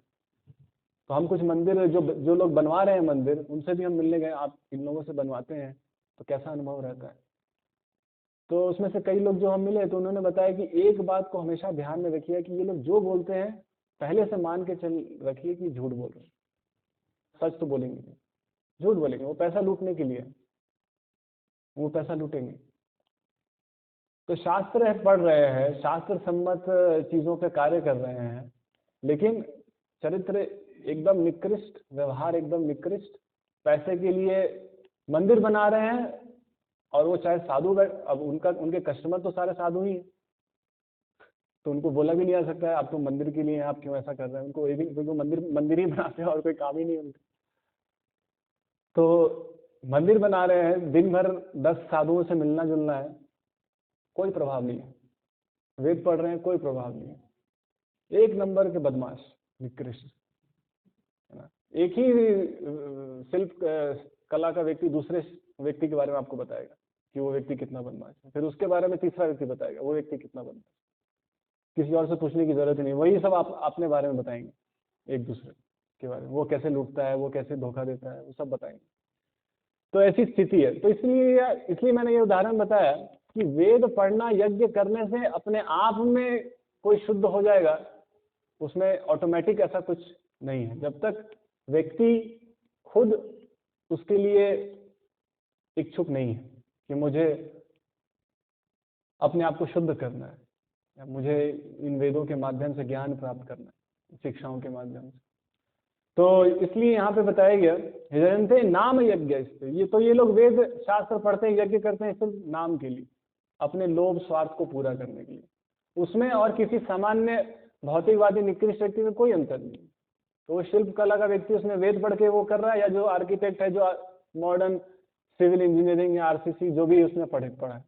तो हम कुछ मंदिर जो लोग बनवा रहे हैं मंदिर, उनसे भी हम मिलने गए, आप इन लोगों से बनवाते हैं तो कैसा अनुभव रहता है? तो उसमें से कई लोग जो हम मिले तो उन्होंने बताया कि एक बात को हमेशा ध्यान में रखिए कि ये लोग जो बोलते हैं पहले से मान के चल रखिए कि झूठ बोल रहे हैं, सच तो बोलेंगे नहीं, झूठ बोलेंगे, वो पैसा लूटने के लिए, वो पैसा लूटेंगे। तो शास्त्र पढ़ रहे हैं, शास्त्र सम्मत चीजों पे कार्य कर रहे हैं, लेकिन चरित्र एकदम निकृष्ट, व्यवहार एकदम निकृष्ट, पैसे के लिए मंदिर बना रहे हैं, और वो चाहे साधु, अब उनके कस्टमर तो सारे साधु ही हैं, तो उनको बोला भी नहीं जा सकता है आप तो मंदिर के लिए आप क्यों ऐसा कर रहे हैं, उनको ये भी, क्योंकि मंदिर ही बनाते हैं और कोई काम ही नहीं उनका। तो मंदिर बना रहे हैं, दिन भर 10 साधुओं से मिलना जुलना है, कोई प्रभाव नहीं है, वेद पढ़ रहे हैं, कोई प्रभाव नहीं है, एक नंबर के बदमाश, निकृष्ट, है ना। एक ही शिल्प कला का व्यक्ति दूसरे व्यक्ति के बारे में आपको बताएगा कि वो व्यक्ति कितना बदमाश है, फिर उसके बारे में तीसरा व्यक्ति बताएगा वो व्यक्ति कितना बदमाश, किसी और से पूछने की जरूरत ही नहीं, वही सब आप अपने बारे में बताएंगे, एक दूसरे के बारे में, वो कैसे लूटता है, वो कैसे धोखा देता है, वो सब बताएंगे। तो ऐसी स्थिति है। तो इसलिए मैंने ये उदाहरण बताया कि वेद पढ़ना, यज्ञ करने से अपने आप में कोई शुद्ध हो जाएगा, उसमें ऑटोमेटिक ऐसा कुछ नहीं है, जब तक व्यक्ति खुद उसके लिए इच्छुक नहीं है कि मुझे अपने आप को शुद्ध करना है, या मुझे इन वेदों के माध्यम से ज्ञान प्राप्त करना है, शिक्षाओं के माध्यम से। तो इसलिए यहाँ पे बताया गया, हृदयंते नाम यज्ञ, ये लोग वेद शास्त्र पढ़ते हैं, यज्ञ करते हैं सिर्फ नाम के लिए, अपने लोभ स्वार्थ को पूरा करने के लिए। उसमें और किसी सामान्य भौतिकवादी निकृष्ट व्यक्ति में कोई अंतर नहीं। तो वो शिल्प कला का व्यक्ति उसमें वेद पढ़ के वो कर रहा है, या जो आर्किटेक्ट है जो मॉडर्न सिविल इंजीनियरिंग या आरसीसी जो भी उसने पढ़ा है,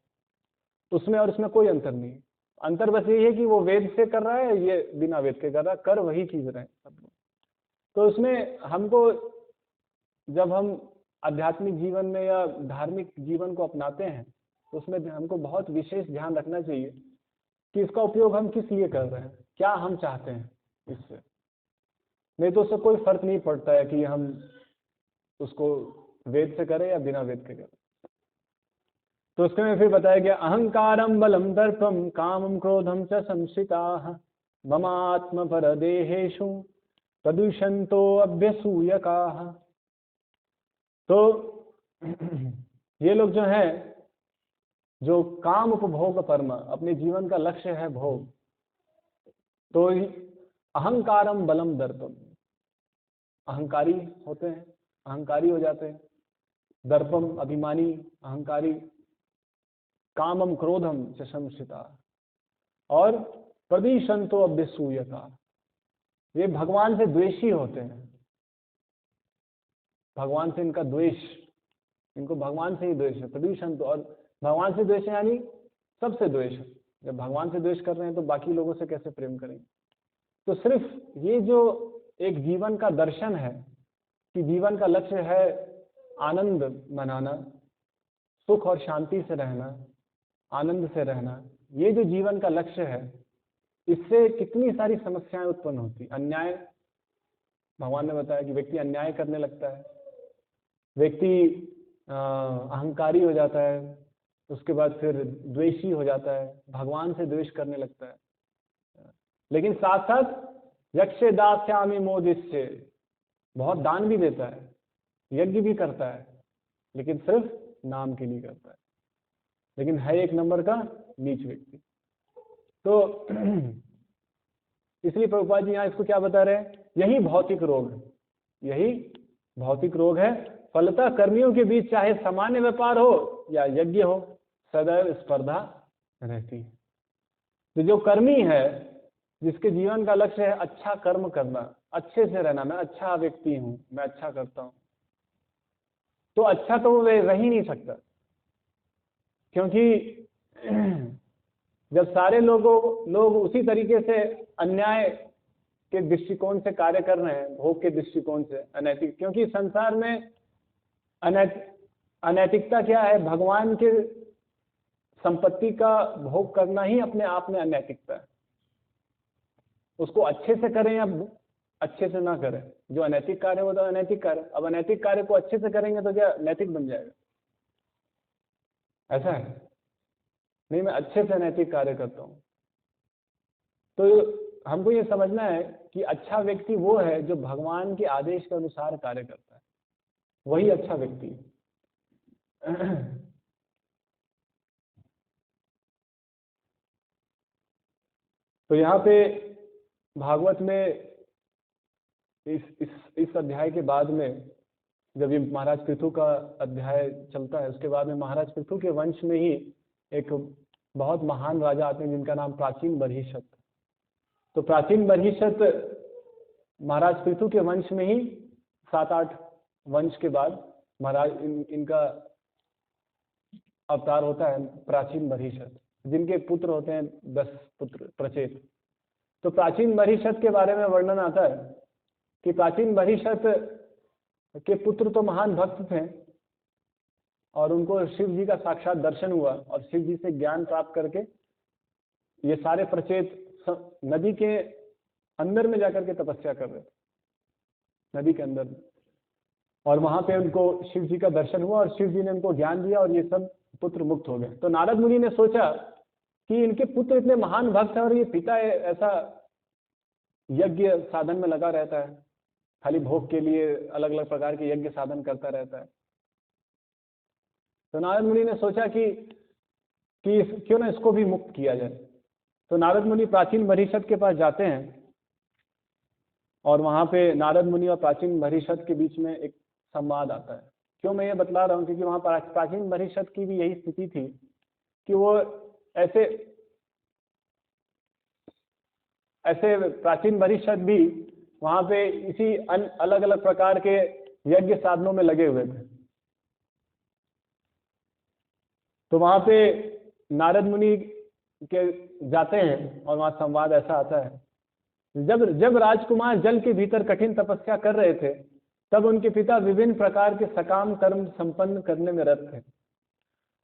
उसमें और उसमें कोई अंतर नहीं है। अंतर बस यही है कि वो वेद से कर रहा है, ये बिना वेद के कर रहा है, कर वही चीज रहे हैं सब लोग। तो उसमें हमको, जब हम आध्यात्मिक जीवन में या धार्मिक जीवन को अपनाते हैं, तो उसमें हमको बहुत विशेष ध्यान रखना चाहिए कि इसका उपयोग हम किस लिए कर रहे हैं, क्या हम चाहते हैं इससे। नहीं तो उससे कोई फर्क नहीं पड़ता है कि हम उसको वेद से करें या बिना वेद के करें। तो उसके में फिर बताया गया, अहंकारम बलम दर्पम कामम क्रोधम च संश्रिताः ममात्म पर देहेशु प्रदूषंतो अभ्यसूयकाः। तो ये लोग जो हैं, जो काम उपभोग परम, अपने जीवन का लक्ष्य है भोग, तो अहंकारम बलम दर्पम, अहंकारी होते हैं, अहंकारी हो जाते हैं। दर्पम अभिमानी, अहंकारी। कामम क्रोधम च संश्रिता, और प्रदिशंतो अभ्यसूयका, ये भगवान से द्वेषी होते हैं। भगवान से इनका द्वेष, इनको भगवान से ही द्वेष है। प्रदिशंतो, और भगवान से द्वेष है यानी सबसे द्वेष है। जब भगवान से द्वेष कर रहे हैं तो बाकी लोगों से कैसे प्रेम करेंगे। तो सिर्फ ये जो एक जीवन का दर्शन है कि जीवन का लक्ष्य है आनंद मनाना, सुख और शांति से रहना, आनंद से रहना, ये जो जीवन का लक्ष्य है, इससे कितनी सारी समस्याएं उत्पन्न होती। अन्याय, भगवान ने बताया कि व्यक्ति अन्याय करने लगता है, व्यक्ति अहंकारी हो जाता है, उसके बाद फिर द्वेषी हो जाता है, भगवान से द्वेष करने लगता है। लेकिन साथ साथ यक्ष दास्यामि मोदिष्य, बहुत दान भी देता है, यज्ञ भी करता है, लेकिन सिर्फ नाम के लिए करता है, लेकिन है एक नंबर का नीच व्यक्ति। तो इसलिए प्रभुपाद जी यहाँ इसको क्या बता रहे हैं, यही भौतिक रोग है, यही भौतिक रोग है। फलतः कर्मियों के बीच चाहे सामान्य व्यापार हो या यज्ञ हो, सदैव स्पर्धा रहती है। तो जो कर्मी है, जिसके जीवन का लक्ष्य है अच्छा कर्म करना, अच्छे से रहना, मैं अच्छा व्यक्ति हूं, मैं अच्छा करता हूं, तो अच्छा तो वो रह ही नहीं सकता। क्योंकि जब सारे लोग उसी तरीके से अन्याय के दृष्टिकोण से कार्य कर रहे हैं, भोग के दृष्टिकोण से, अनैतिक, क्योंकि संसार में अनैतिकता क्या है, भगवान के संपत्ति का भोग करना ही अपने आप में अनैतिकता है। उसको अच्छे से करें या अच्छे से ना करें, जो अनैतिक कार्य हो तो अनैतिक कार्य। अब अनैतिक कार्य को अच्छे से करेंगे तो क्या नैतिक बन जाएगा? ऐसा है नहीं, मैं अच्छे से नैतिक कार्य करता हूं। तो हमको ये समझना है कि अच्छा व्यक्ति वो है जो भगवान के आदेश के अनुसार कार्य करता है, वही अच्छा व्यक्ति है। तो यहाँ पे भागवत में इस अध्याय के बाद में, जब ये महाराज पृथु का अध्याय चलता है, उसके बाद में महाराज पृथु के वंश में ही एक बहुत महान राजा आते हैं जिनका नाम प्राचीन बर्हिषत। तो प्राचीन बर्हिषत महाराज पृथु के वंश में ही 7-8 वंश के बाद महाराज इनका अवतार होता है प्राचीन बर्हिषत, जिनके पुत्र होते हैं 10 पुत्र प्रचेत। तो प्राचीन बर्हिषत के बारे में वर्णन आता है कि प्राचीन बर्हिषत के पुत्र तो महान भक्त थे और उनको शिव जी का साक्षात दर्शन हुआ, और शिव जी से ज्ञान प्राप्त करके ये सारे प्रचेत नदी के अंदर में जाकर के तपस्या कर रहे थे, नदी के अंदर में। और वहां पे उनको शिव जी का दर्शन हुआ और शिव जी ने उनको ज्ञान दिया और ये सब पुत्र मुक्त हो गए। तो नारद मुनि ने सोचा कि इनके पुत्र इतने महान भक्त हैं और ये पिता ऐसा यज्ञ साधन में लगा रहता है, खाली भोग के लिए अलग अलग प्रकार के यज्ञ साधन करता रहता है। तो नारद मुनि ने सोचा कि क्यों ना इसको भी मुक्त किया जाए। तो नारद मुनि प्राचीन बर्हिषत के पास जाते हैं, और वहां पे नारद मुनि और प्राचीन बर्हिषत के बीच में एक संवाद आता है। क्यों मैं ये बतला रहा हूँ, क्योंकि वहां पर प्राचीन बर्हिषत की भी यही स्थिति थी कि वो ऐसे प्राचीन बर्हिषत भी वहां पे इसी अलग अलग प्रकार के यज्ञ साधनों में लगे हुए थे। तो वहां पे नारद मुनि के जाते हैं और वहां संवाद ऐसा आता है, जब जब राजकुमार जल के भीतर कठिन तपस्या कर रहे थे, तब उनके पिता विभिन्न प्रकार के सकाम कर्म संपन्न करने में रत थे।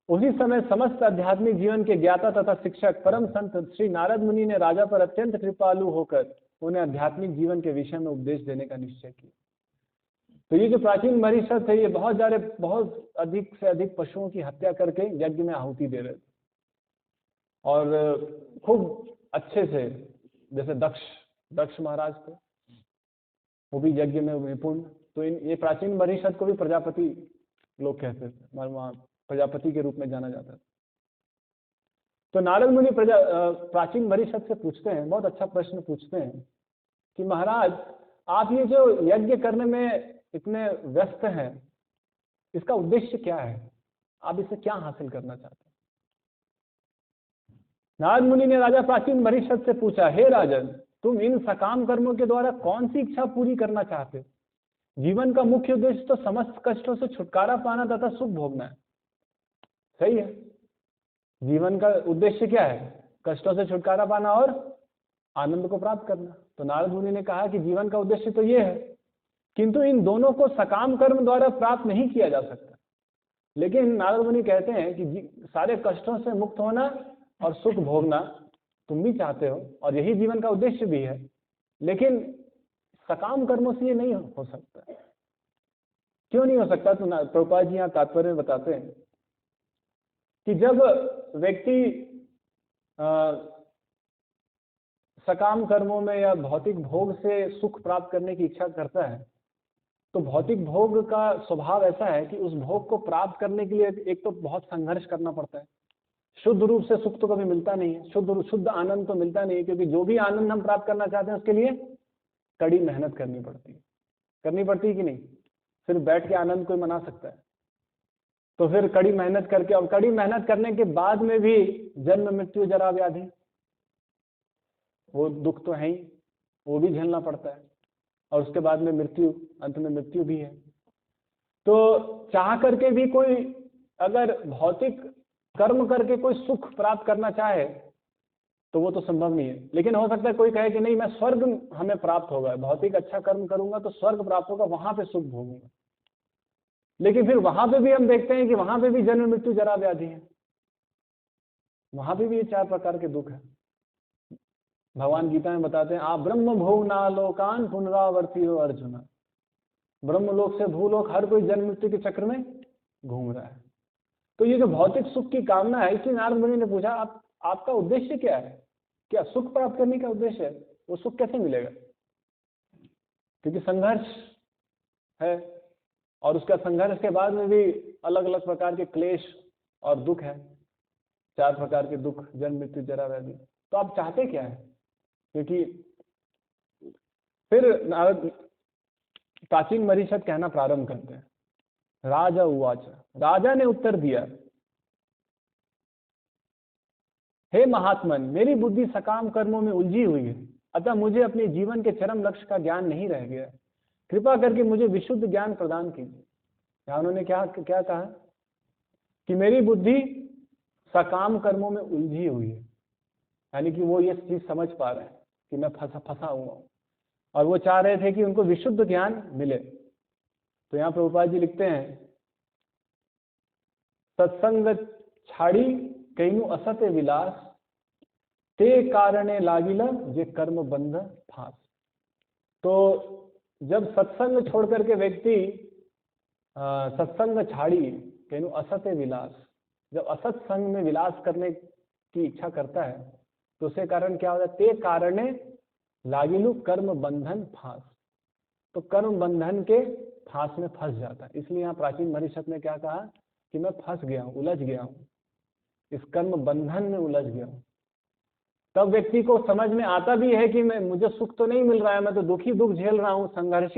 उसी समय समस्त आध्यात्मिक जीवन के ज्ञाता तथा शिक्षक परम संत श्री नारद मुनि ने राजा पर अत्यंत कृपालु होकर उन्हें आध्यात्मिक जीवन के विषय में उपदेश देने का निश्चय किया। तो ये जो प्राचीन मरीषद थे, ये बहुत अधिक से अधिक पशुओं की हत्या करके यज्ञ में आहुति दे रहे थे, और खूब अच्छे से, जैसे दक्ष महाराज थे, वो भी यज्ञ में निपुण। तो ये प्राचीन मरीषद को भी प्रजापति लोग कहते थे, वहां प्रजापति के रूप में जाना जाता था। तो नारद मुनि प्राचीन मरीषद से पूछते हैं, बहुत अच्छा प्रश्न पूछते हैं कि महाराज, आप ये जो यज्ञ करने में इतने व्यस्त हैं, इसका उद्देश्य क्या है? आप इससे क्या हासिल करना चाहते हैं? नारद मुनि ने राजा प्राचीन मरीषद से पूछा, हे राजन, तुम इन सकाम कर्मों के द्वारा कौन सी इच्छा पूरी करना चाहते हो? जीवन का मुख्य उद्देश्य तो समस्त कष्टों से छुटकारा पाना तथा सुख भोगना है। सही है, जीवन का उद्देश्य क्या है? कष्टों से छुटकारा पाना और आनंद को प्राप्त करना। तो नारद मुनि ने कहा कि जीवन का उद्देश्य तो ये है, किंतु इन दोनों को सकाम कर्म द्वारा प्राप्त नहीं किया जा सकता। लेकिन नारद मुनि कहते हैं कि सारे कष्टों से मुक्त होना और सुख भोगना तुम भी चाहते हो, और यही जीवन का उद्देश्य भी है, लेकिन सकाम कर्मों से ये नहीं हो सकता। क्यों नहीं हो सकता? तो प्रभुपाद जी यहाँ तात्पर्य बताते हैं कि जब व्यक्ति सकाम कर्मों में या भौतिक भोग से सुख प्राप्त करने की इच्छा करता है, तो भौतिक भोग का स्वभाव ऐसा है कि उस भोग को प्राप्त करने के लिए एक तो बहुत संघर्ष करना पड़ता है। शुद्ध रूप से सुख तो कभी मिलता नहीं है, शुद्ध आनंद तो मिलता नहीं है, क्योंकि जो भी आनंद हम प्राप्त करना चाहते हैं उसके लिए कड़ी मेहनत करनी पड़ती है कि नहीं? सिर्फ बैठ के आनंद कोई मना सकता है? तो फिर कड़ी मेहनत करके, और कड़ी मेहनत करने के बाद में भी जन्म मृत्यु जरा व्याधि, वो दुख तो है ही, वो भी झेलना पड़ता है, और उसके बाद में मृत्यु, अंत में मृत्यु भी है। तो चाह करके भी कोई अगर भौतिक कर्म करके कोई सुख प्राप्त करना चाहे तो वो तो संभव नहीं है। लेकिन हो सकता है कोई कहे कि नहीं, मैं स्वर्ग हमें प्राप्त होगा, भौतिक अच्छा कर्म करूंगा तो स्वर्ग प्राप्त होगा, वहां पे सुख भोगूंगा। लेकिन फिर वहां पे भी हम देखते हैं कि वहां पे भी जन्म मृत्यु जरा व्याधि है, वहां पे भी ये 4 प्रकार के दुख है। भगवान गीता में बताते हैं, आप ब्रह्म भोग ना लोकान पुनरावर्ती हो अर्जुन। ब्रह्मलोक से भूलोक हर कोई जन्म मृत्यु के चक्र में घूम रहा है। तो ये जो भौतिक सुख की कामना है, इसलिए नारद मुनि ने पूछा, आपका उद्देश्य क्या है? क्या सुख प्राप्त करने का उद्देश्य है? वो सुख कैसे मिलेगा? क्योंकि संघर्ष है, और उसका संघर्ष के बाद में भी अलग अलग प्रकार के क्लेश और दुख है, 4 प्रकार के दुख, जन्म मृत्यु जरा व्याधि। तो आप चाहते क्या है? क्योंकि फिर नारद प्राचीन मरीषद कहना प्रारंभ करते हैं, राजा उवाच, राजा ने उत्तर दिया, हे महात्मन, मेरी बुद्धि सकाम कर्मों में उलझी हुई है, अतः मुझे अपने जीवन के चरम लक्ष्य का ज्ञान नहीं रह गया है। कृपा करके मुझे विशुद्ध ज्ञान प्रदान कीजिए। यहाँ उन्होंने क्या कहा कि मेरी बुद्धि सकाम कर्मों में उलझी हुई है, यानी कि वो ये चीज समझ पा रहे हैं कि मैं फंसा हुआ हूँ, और वो चाह रहे थे कि उनको विशुद्ध ज्ञान मिले। तो यहाँ प्रभुपाद जी लिखते हैं, सत्संग छाड़ी कईनु असत्य विलास, ते कारणे लागिल जे कर्म बंध फांस। तो जब सत्संग छोड़ करके व्यक्ति सत्संग छाड़ी कईनु असत्य विलास, जब असत संग में विलास करने की इच्छा करता है तो उसके कारण क्या होता है? ते कारणे लागिलु कर्म बंधन फांस। तो कर्म बंधन के फांस में फंस जाता है। इसलिए यहाँ प्राचीन मरीषद ने क्या कहा कि मैं फंस गया हूँ, उलझ गया हूँ, इस कर्म बंधन में उलझ गया हूँ। तब व्यक्ति को समझ में आता भी है कि मुझे सुख तो नहीं मिल रहा है, मैं तो दुखी दुख झेल रहा हूँ, संघर्ष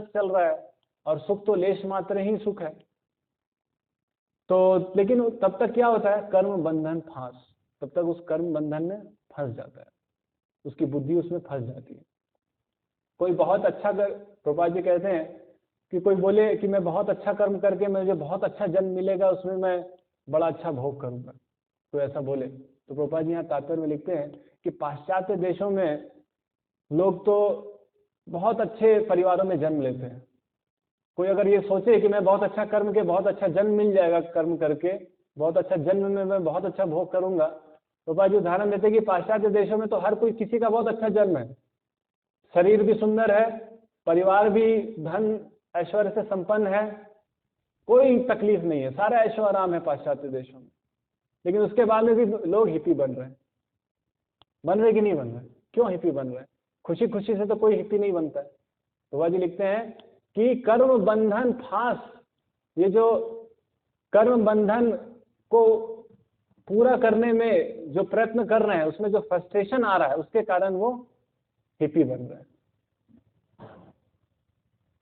चल रहा है, और सुख तो लेश मात्र ही सुख है। तो लेकिन तब तक क्या होता है? कर्म बंधन फांस, तब तक उस कर्म बंधन में फंस जाता है, उसकी बुद्धि उसमें फंस जाती है। कोई बहुत अच्छा कर, प्रभुपाद जी कहते हैं कि कोई बोले कि मैं बहुत अच्छा कर्म करके मुझे बहुत अच्छा जन्म मिलेगा, उसमें मैं बड़ा अच्छा भोग करूंगा, कोई ऐसा बोले तो प्रभुपाद जी यहाँ तात्पर्य में लिखते हैं कि पाश्चात्य देशों में लोग तो बहुत अच्छे परिवारों में जन्म लेते हैं। कोई अगर ये सोचे कि मैं बहुत अच्छा कर्म के बहुत अच्छा जन्म मिल जाएगा, कर्म करके बहुत अच्छा जन्म में मैं बहुत अच्छा भोग करूंगा, तो बाजी उदाहरण देते हैं कि पाश्चात्य देशों में तो हर कोई किसी का बहुत अच्छा जन्म है, शरीर भी सुंदर है, परिवार भी धन ऐश्वर्य से संपन्न है, कोई तकलीफ नहीं है, सारा ऐशो आराम है पाश्चात्य देशों में। लेकिन उसके बाद में भी लोग हिप्पी बन रहे हैं। बन रहे कि नहीं बन रहे? क्यों हिप्पी बन रहे हैं? खुशी खुशी से तो कोई हिप्पी नहीं बनता है। तो बाजी लिखते हैं कि कर्म बंधन फांस, ये जो कर्म बंधन को पूरा करने में जो प्रयत्न कर रहे हैं उसमें जो फ्रस्ट्रेशन आ रहा है उसके कारण वो हिप्पी बन रहे हैं।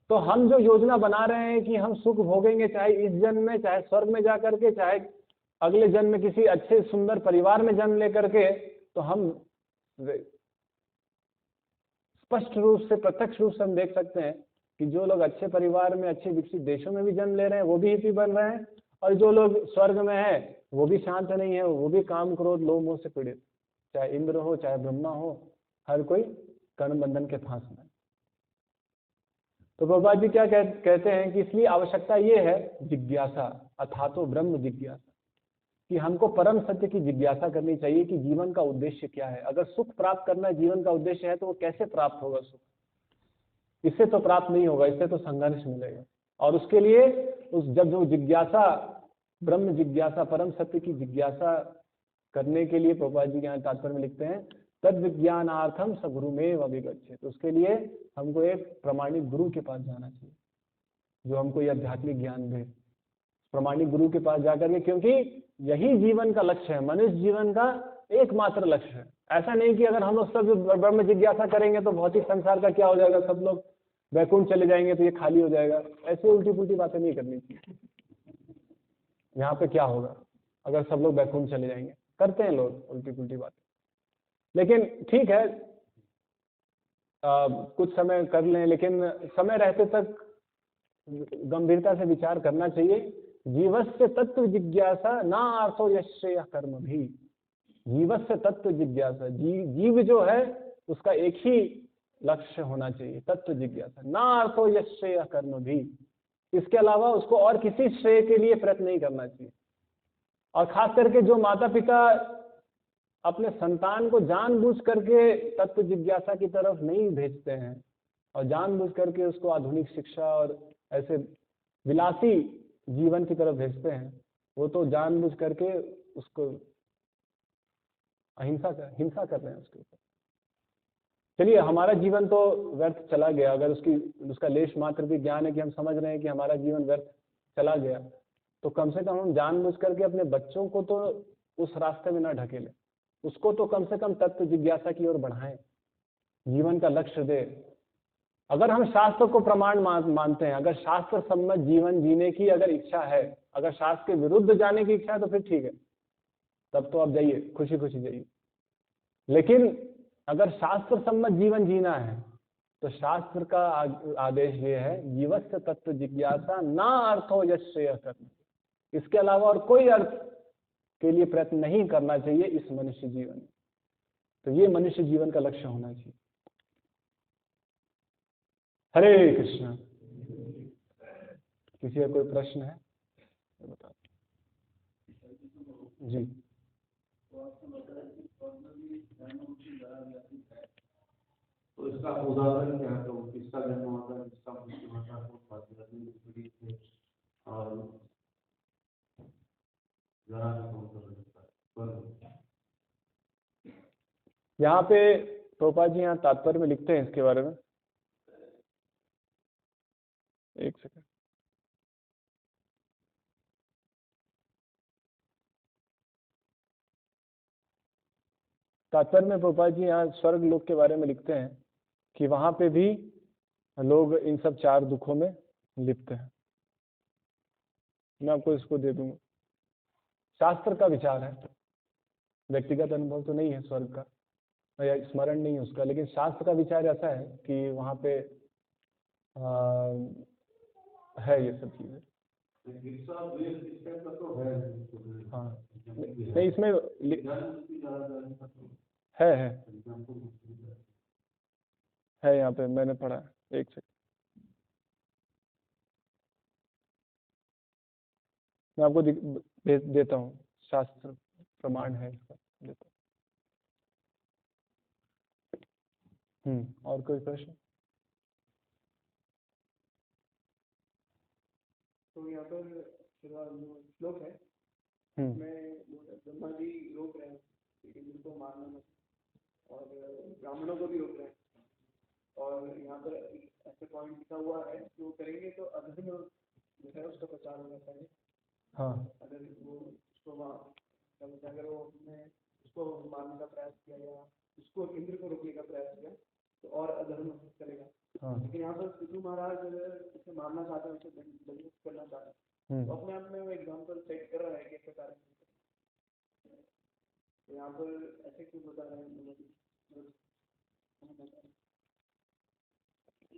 तो हम जो योजना बना रहे हैं कि हम सुख भोगेंगे, चाहे इस जन्म में, चाहे स्वर्ग में जाकर के, चाहे अगले जन्म में किसी अच्छे सुंदर परिवार में जन्म लेकर के, तो हम स्पष्ट रूप से, प्रत्यक्ष रूप से हम देख सकते हैं कि जो लोग अच्छे परिवार में, अच्छे विकसित देशों में भी जन्म ले रहे हैं वो भी हिप्पी बन रहे हैं, और जो लोग स्वर्ग में है वो भी शांत नहीं है, वो भी काम क्रोध लोभ मोह से पीड़ित, चाहे इंद्र हो चाहे ब्रह्मा हो, हर कोई कर्म बंधन के फांस में। तो प्रभुपाद जी क्या कहते हैं कि इसलिए आवश्यकता ये है जिज्ञासा, अथातो ब्रह्म जिज्ञासा, कि हमको परम सत्य की जिज्ञासा करनी चाहिए कि जीवन का उद्देश्य क्या है। अगर सुख प्राप्त करना जीवन का उद्देश्य है तो वो कैसे प्राप्त होगा सुख? इससे तो प्राप्त नहीं होगा, इससे तो संघर्ष मिलेगा। और उसके लिए जब जो जिज्ञासा, ब्रह्म जिज्ञासा, परम सत्य की जिज्ञासा करने के लिए प्रभुपाद जी यहाँ तात्पर्य में लिखते हैं तद विज्ञानार्थम स गुरुमेव अभिगच्छेत्। तो उसके लिए हमको एक प्रमाणिक गुरु के पास जाना चाहिए जो हमको यह आध्यात्मिक ज्ञान दे, प्रमाणिक गुरु के पास जाकर के, क्योंकि यही जीवन का लक्ष्य है, मनुष्य जीवन का एकमात्र लक्ष्य है। ऐसा नहीं कि अगर हम लोग सब ब्रह्म जिज्ञासा करेंगे तो भौतिक संसार का क्या हो जाएगा, सब लोग वैकुंठ चले जाएंगे तो ये खाली हो जाएगा, ऐसे उल्टी पुल्टी बातें नहीं करनी चाहिए। यहाँ पे क्या होगा अगर सब लोग वैकुंठ चले जाएंगे? करते हैं लोग उल्टी पुल्टी बातें, लेकिन ठीक है कुछ समय कर लें, लेकिन समय रहते तक गंभीरता से विचार करना चाहिए। जीवस्य तत्व जिज्ञासा ना अर्थो यश्रेय कर्म भी। जीवस्य तत्व जिज्ञासा, जीव जो है उसका एक ही लक्ष्य होना चाहिए, तत्व जिज्ञासा, ना अर्थो यश्रेय कर्म भी। इसके अलावा उसको और किसी श्रेय के लिए प्रयत्न नहीं करना चाहिए। और खास करके जो माता पिता अपने संतान को जानबूझ करके तत्व जिज्ञासा की तरफ नहीं भेजते हैं और जानबूझ करके उसको आधुनिक शिक्षा और ऐसे विलासी जीवन की तरफ भेजते हैं, वो तो जानबूझ करके उसको हिंसा कर रहे हैं उसके ऊपर। चलिए हमारा जीवन तो व्यर्थ चला गया, अगर उसका लेश मात्र भी ज्ञान है कि हम समझ रहे हैं कि हमारा जीवन व्यर्थ चला गया, तो कम से कम हम जानबूझ करके अपने बच्चों को तो उस रास्ते में ना ढकेलें, उसको तो कम से कम तत्व जिज्ञासा की ओर बढ़ाएं, जीवन का लक्ष्य दे। अगर हम शास्त्र को प्रमाण मानते हैं, अगर शास्त्र सम्मत जीवन जीने की अगर इच्छा है, अगर शास्त्र के विरुद्ध जाने की इच्छा है तो फिर ठीक है, तब तो आप जाइए, खुशी खुशी जाइए। लेकिन अगर शास्त्र सम्मत जीवन जीना है तो शास्त्र का आदेश ये है जीवस्य तत्व जिज्ञासा ना अर्थो यश्रेय कर्म। इसके अलावा और कोई अर्थ के लिए प्रयत्न नहीं करना चाहिए इस मनुष्य जीवन में। तो ये मनुष्य जीवन का लक्ष्य होना चाहिए। हरे कृष्णा। किसी का कोई प्रश्न है तो बता जी। तो इसका उदाहरण क्या है? तो किसका जन्म होता है, जिसका मृत्यु होता है, और यहाँ पे प्रभुपाद जी यहाँ तात्पर्य में लिखते हैं इसके बारे में, एक सेकंड। तात्पर्य में प्रभुपाद जी यहाँ स्वर्ग लोक के बारे में लिखते हैं कि वहां पे भी लोग इन सब चार दुखों में लिप्त हैं। मैं आपको इसको दे दूंगा, शास्त्र का विचार है, व्यक्तिगत अनुभव तो नहीं है स्वर्ग का। या स्मरण नहीं है उसका, लेकिन शास्त्र का विचार ऐसा है कि वहाँ पे है ये सब चीजें। हाँ नहीं, इसमें है यहाँ पे मैंने पढ़ा है। एक सेकंड, मैं आपको भेज देता हूँ, शास्त्र प्रमाण है इसका, देता हूँ। और कोई प्रश्न? तो यहाँ पर श्लोक है, मैं ब्रह्मा जी रोक रहे हैं इंद्र को मारने में, और ब्राह्मणों को भी रोक रहे हैं, और यहाँ पर ऐसे पॉइंट लिखा हुआ है कि वो करेंगे तो अधर्म जो है उसका प्रचार होना चाहिए। हाँ, अगर वो अगर वो उसको मारने का प्रयास किया या उसको इंद्र को रोकने का प्रयास किया तो और अधर्म करेगा। हाँ, लेकिन यहाँ पर पृथु महाराज उसे मारना चाहते हैं, उसे दंडित करना चाहते हैं, तो अपने आप में वो एग्जाम्पल सेट कर रहा है कि ऐसे कार्य तो यहाँ पर ऐसे क्यों बता रहे हैं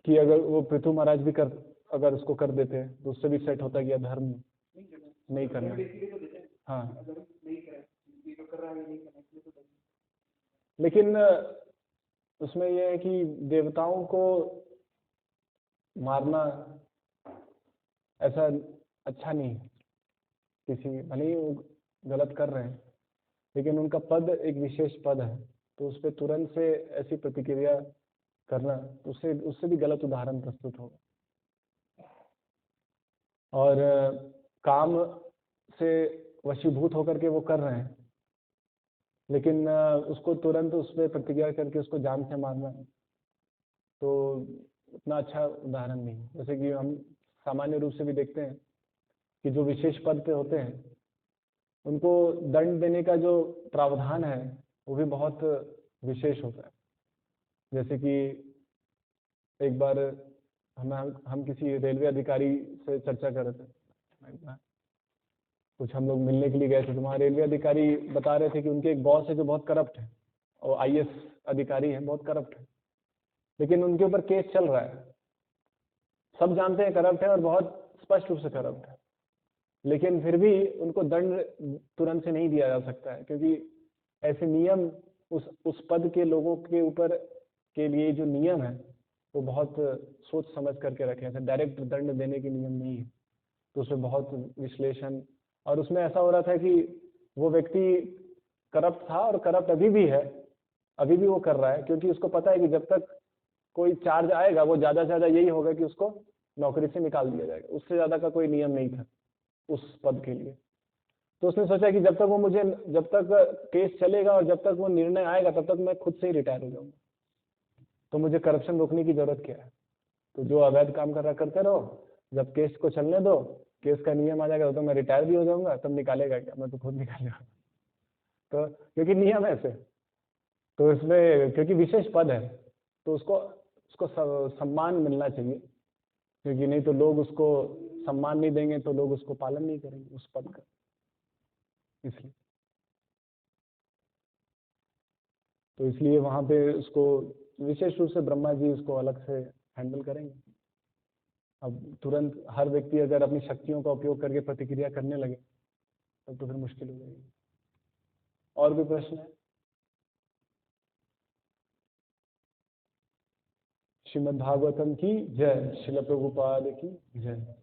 कि अगर वो पृथु महाराज भी अगर उसको कर देते हैं तो उससे भी सेट होता है कि धर्म नहीं करना। हाँ, अगर नहीं करें तो कर रहा है नहीं करना, इसलिए तो लेकिन उसमें यह है कि देवताओं को मारना ऐसा अच्छा नहीं है। किसी भले ही वो गलत कर रहे हैं, लेकिन उनका पद एक विशेष पद है, तो उस पर तुरंत से ऐसी प्रतिक्रिया करना, उससे उससे भी गलत उदाहरण प्रस्तुत होगा। और काम से वशीभूत होकर के वो कर रहे हैं, लेकिन उसको तुरंत उस पर प्रतिक्रिया करके उसको जान से मारना तो उतना अच्छा उदाहरण नहीं। जैसे कि हम सामान्य रूप से भी देखते हैं कि जो विशेष पद पे होते हैं उनको दंड देने का जो प्रावधान है वो भी बहुत विशेष होता है। जैसे कि एक बार हम किसी रेलवे अधिकारी से चर्चा कर रहे थे, कुछ हम लोग मिलने के लिए गए थे, तो वहाँ रेलवे अधिकारी बता रहे थे कि उनके एक बॉस है जो बहुत करप्ट है, और आईएएस अधिकारी है, बहुत करप्ट है, लेकिन उनके ऊपर केस चल रहा है। सब जानते हैं करप्ट है और बहुत स्पष्ट रूप से करप्ट है, लेकिन फिर भी उनको दंड तुरंत से नहीं दिया जा सकता है, क्योंकि ऐसे नियम उस पद के लोगों के ऊपर के लिए जो नियम है वो बहुत सोच समझ करके रखे हैं। डायरेक्ट दंड देने के नियम नहीं है, तो उसमें बहुत विश्लेषण, और उसमें ऐसा हो रहा था कि वो व्यक्ति करप्ट था और करप्ट अभी भी है, अभी भी वो कर रहा है, क्योंकि उसको पता है कि जब तक कोई चार्ज आएगा वो ज़्यादा से ज़्यादा यही होगा कि उसको नौकरी से निकाल दिया जाएगा, उससे ज़्यादा का कोई नियम नहीं था उस पद के लिए। तो उसने सोचा कि जब तक केस चलेगा और जब तक वो निर्णय आएगा तब तक मैं खुद से ही रिटायर हो जाऊंगा, तो मुझे करप्शन रोकने की जरूरत क्या है। तो जो अवैध काम कर रहा करते रहो, जब केस को चलने दो, केस का नियम आ जाएगा तो मैं रिटायर भी हो जाऊंगा, तब निकालेगा क्या, मैं तो खुद निकालेगा। तो क्योंकि नियम ऐसे, तो इसमें क्योंकि विशेष पद है तो उसको सम्मान मिलना चाहिए, क्योंकि नहीं तो लोग उसको सम्मान नहीं देंगे तो लोग उसको पालन नहीं करेंगे उस पद का, इसलिए। तो इसलिए वहाँ पे उसको विशेष रूप से ब्रह्मा जी उसको अलग से हैंडल करेंगे। अब तुरंत हर व्यक्ति अगर अपनी शक्तियों का उपयोग करके प्रतिक्रिया करने लगे तब तो फिर मुश्किल हो जाएगी। और भी प्रश्न है? श्रीमद् भागवतम की जय, श्रील प्रभुपाद की जय।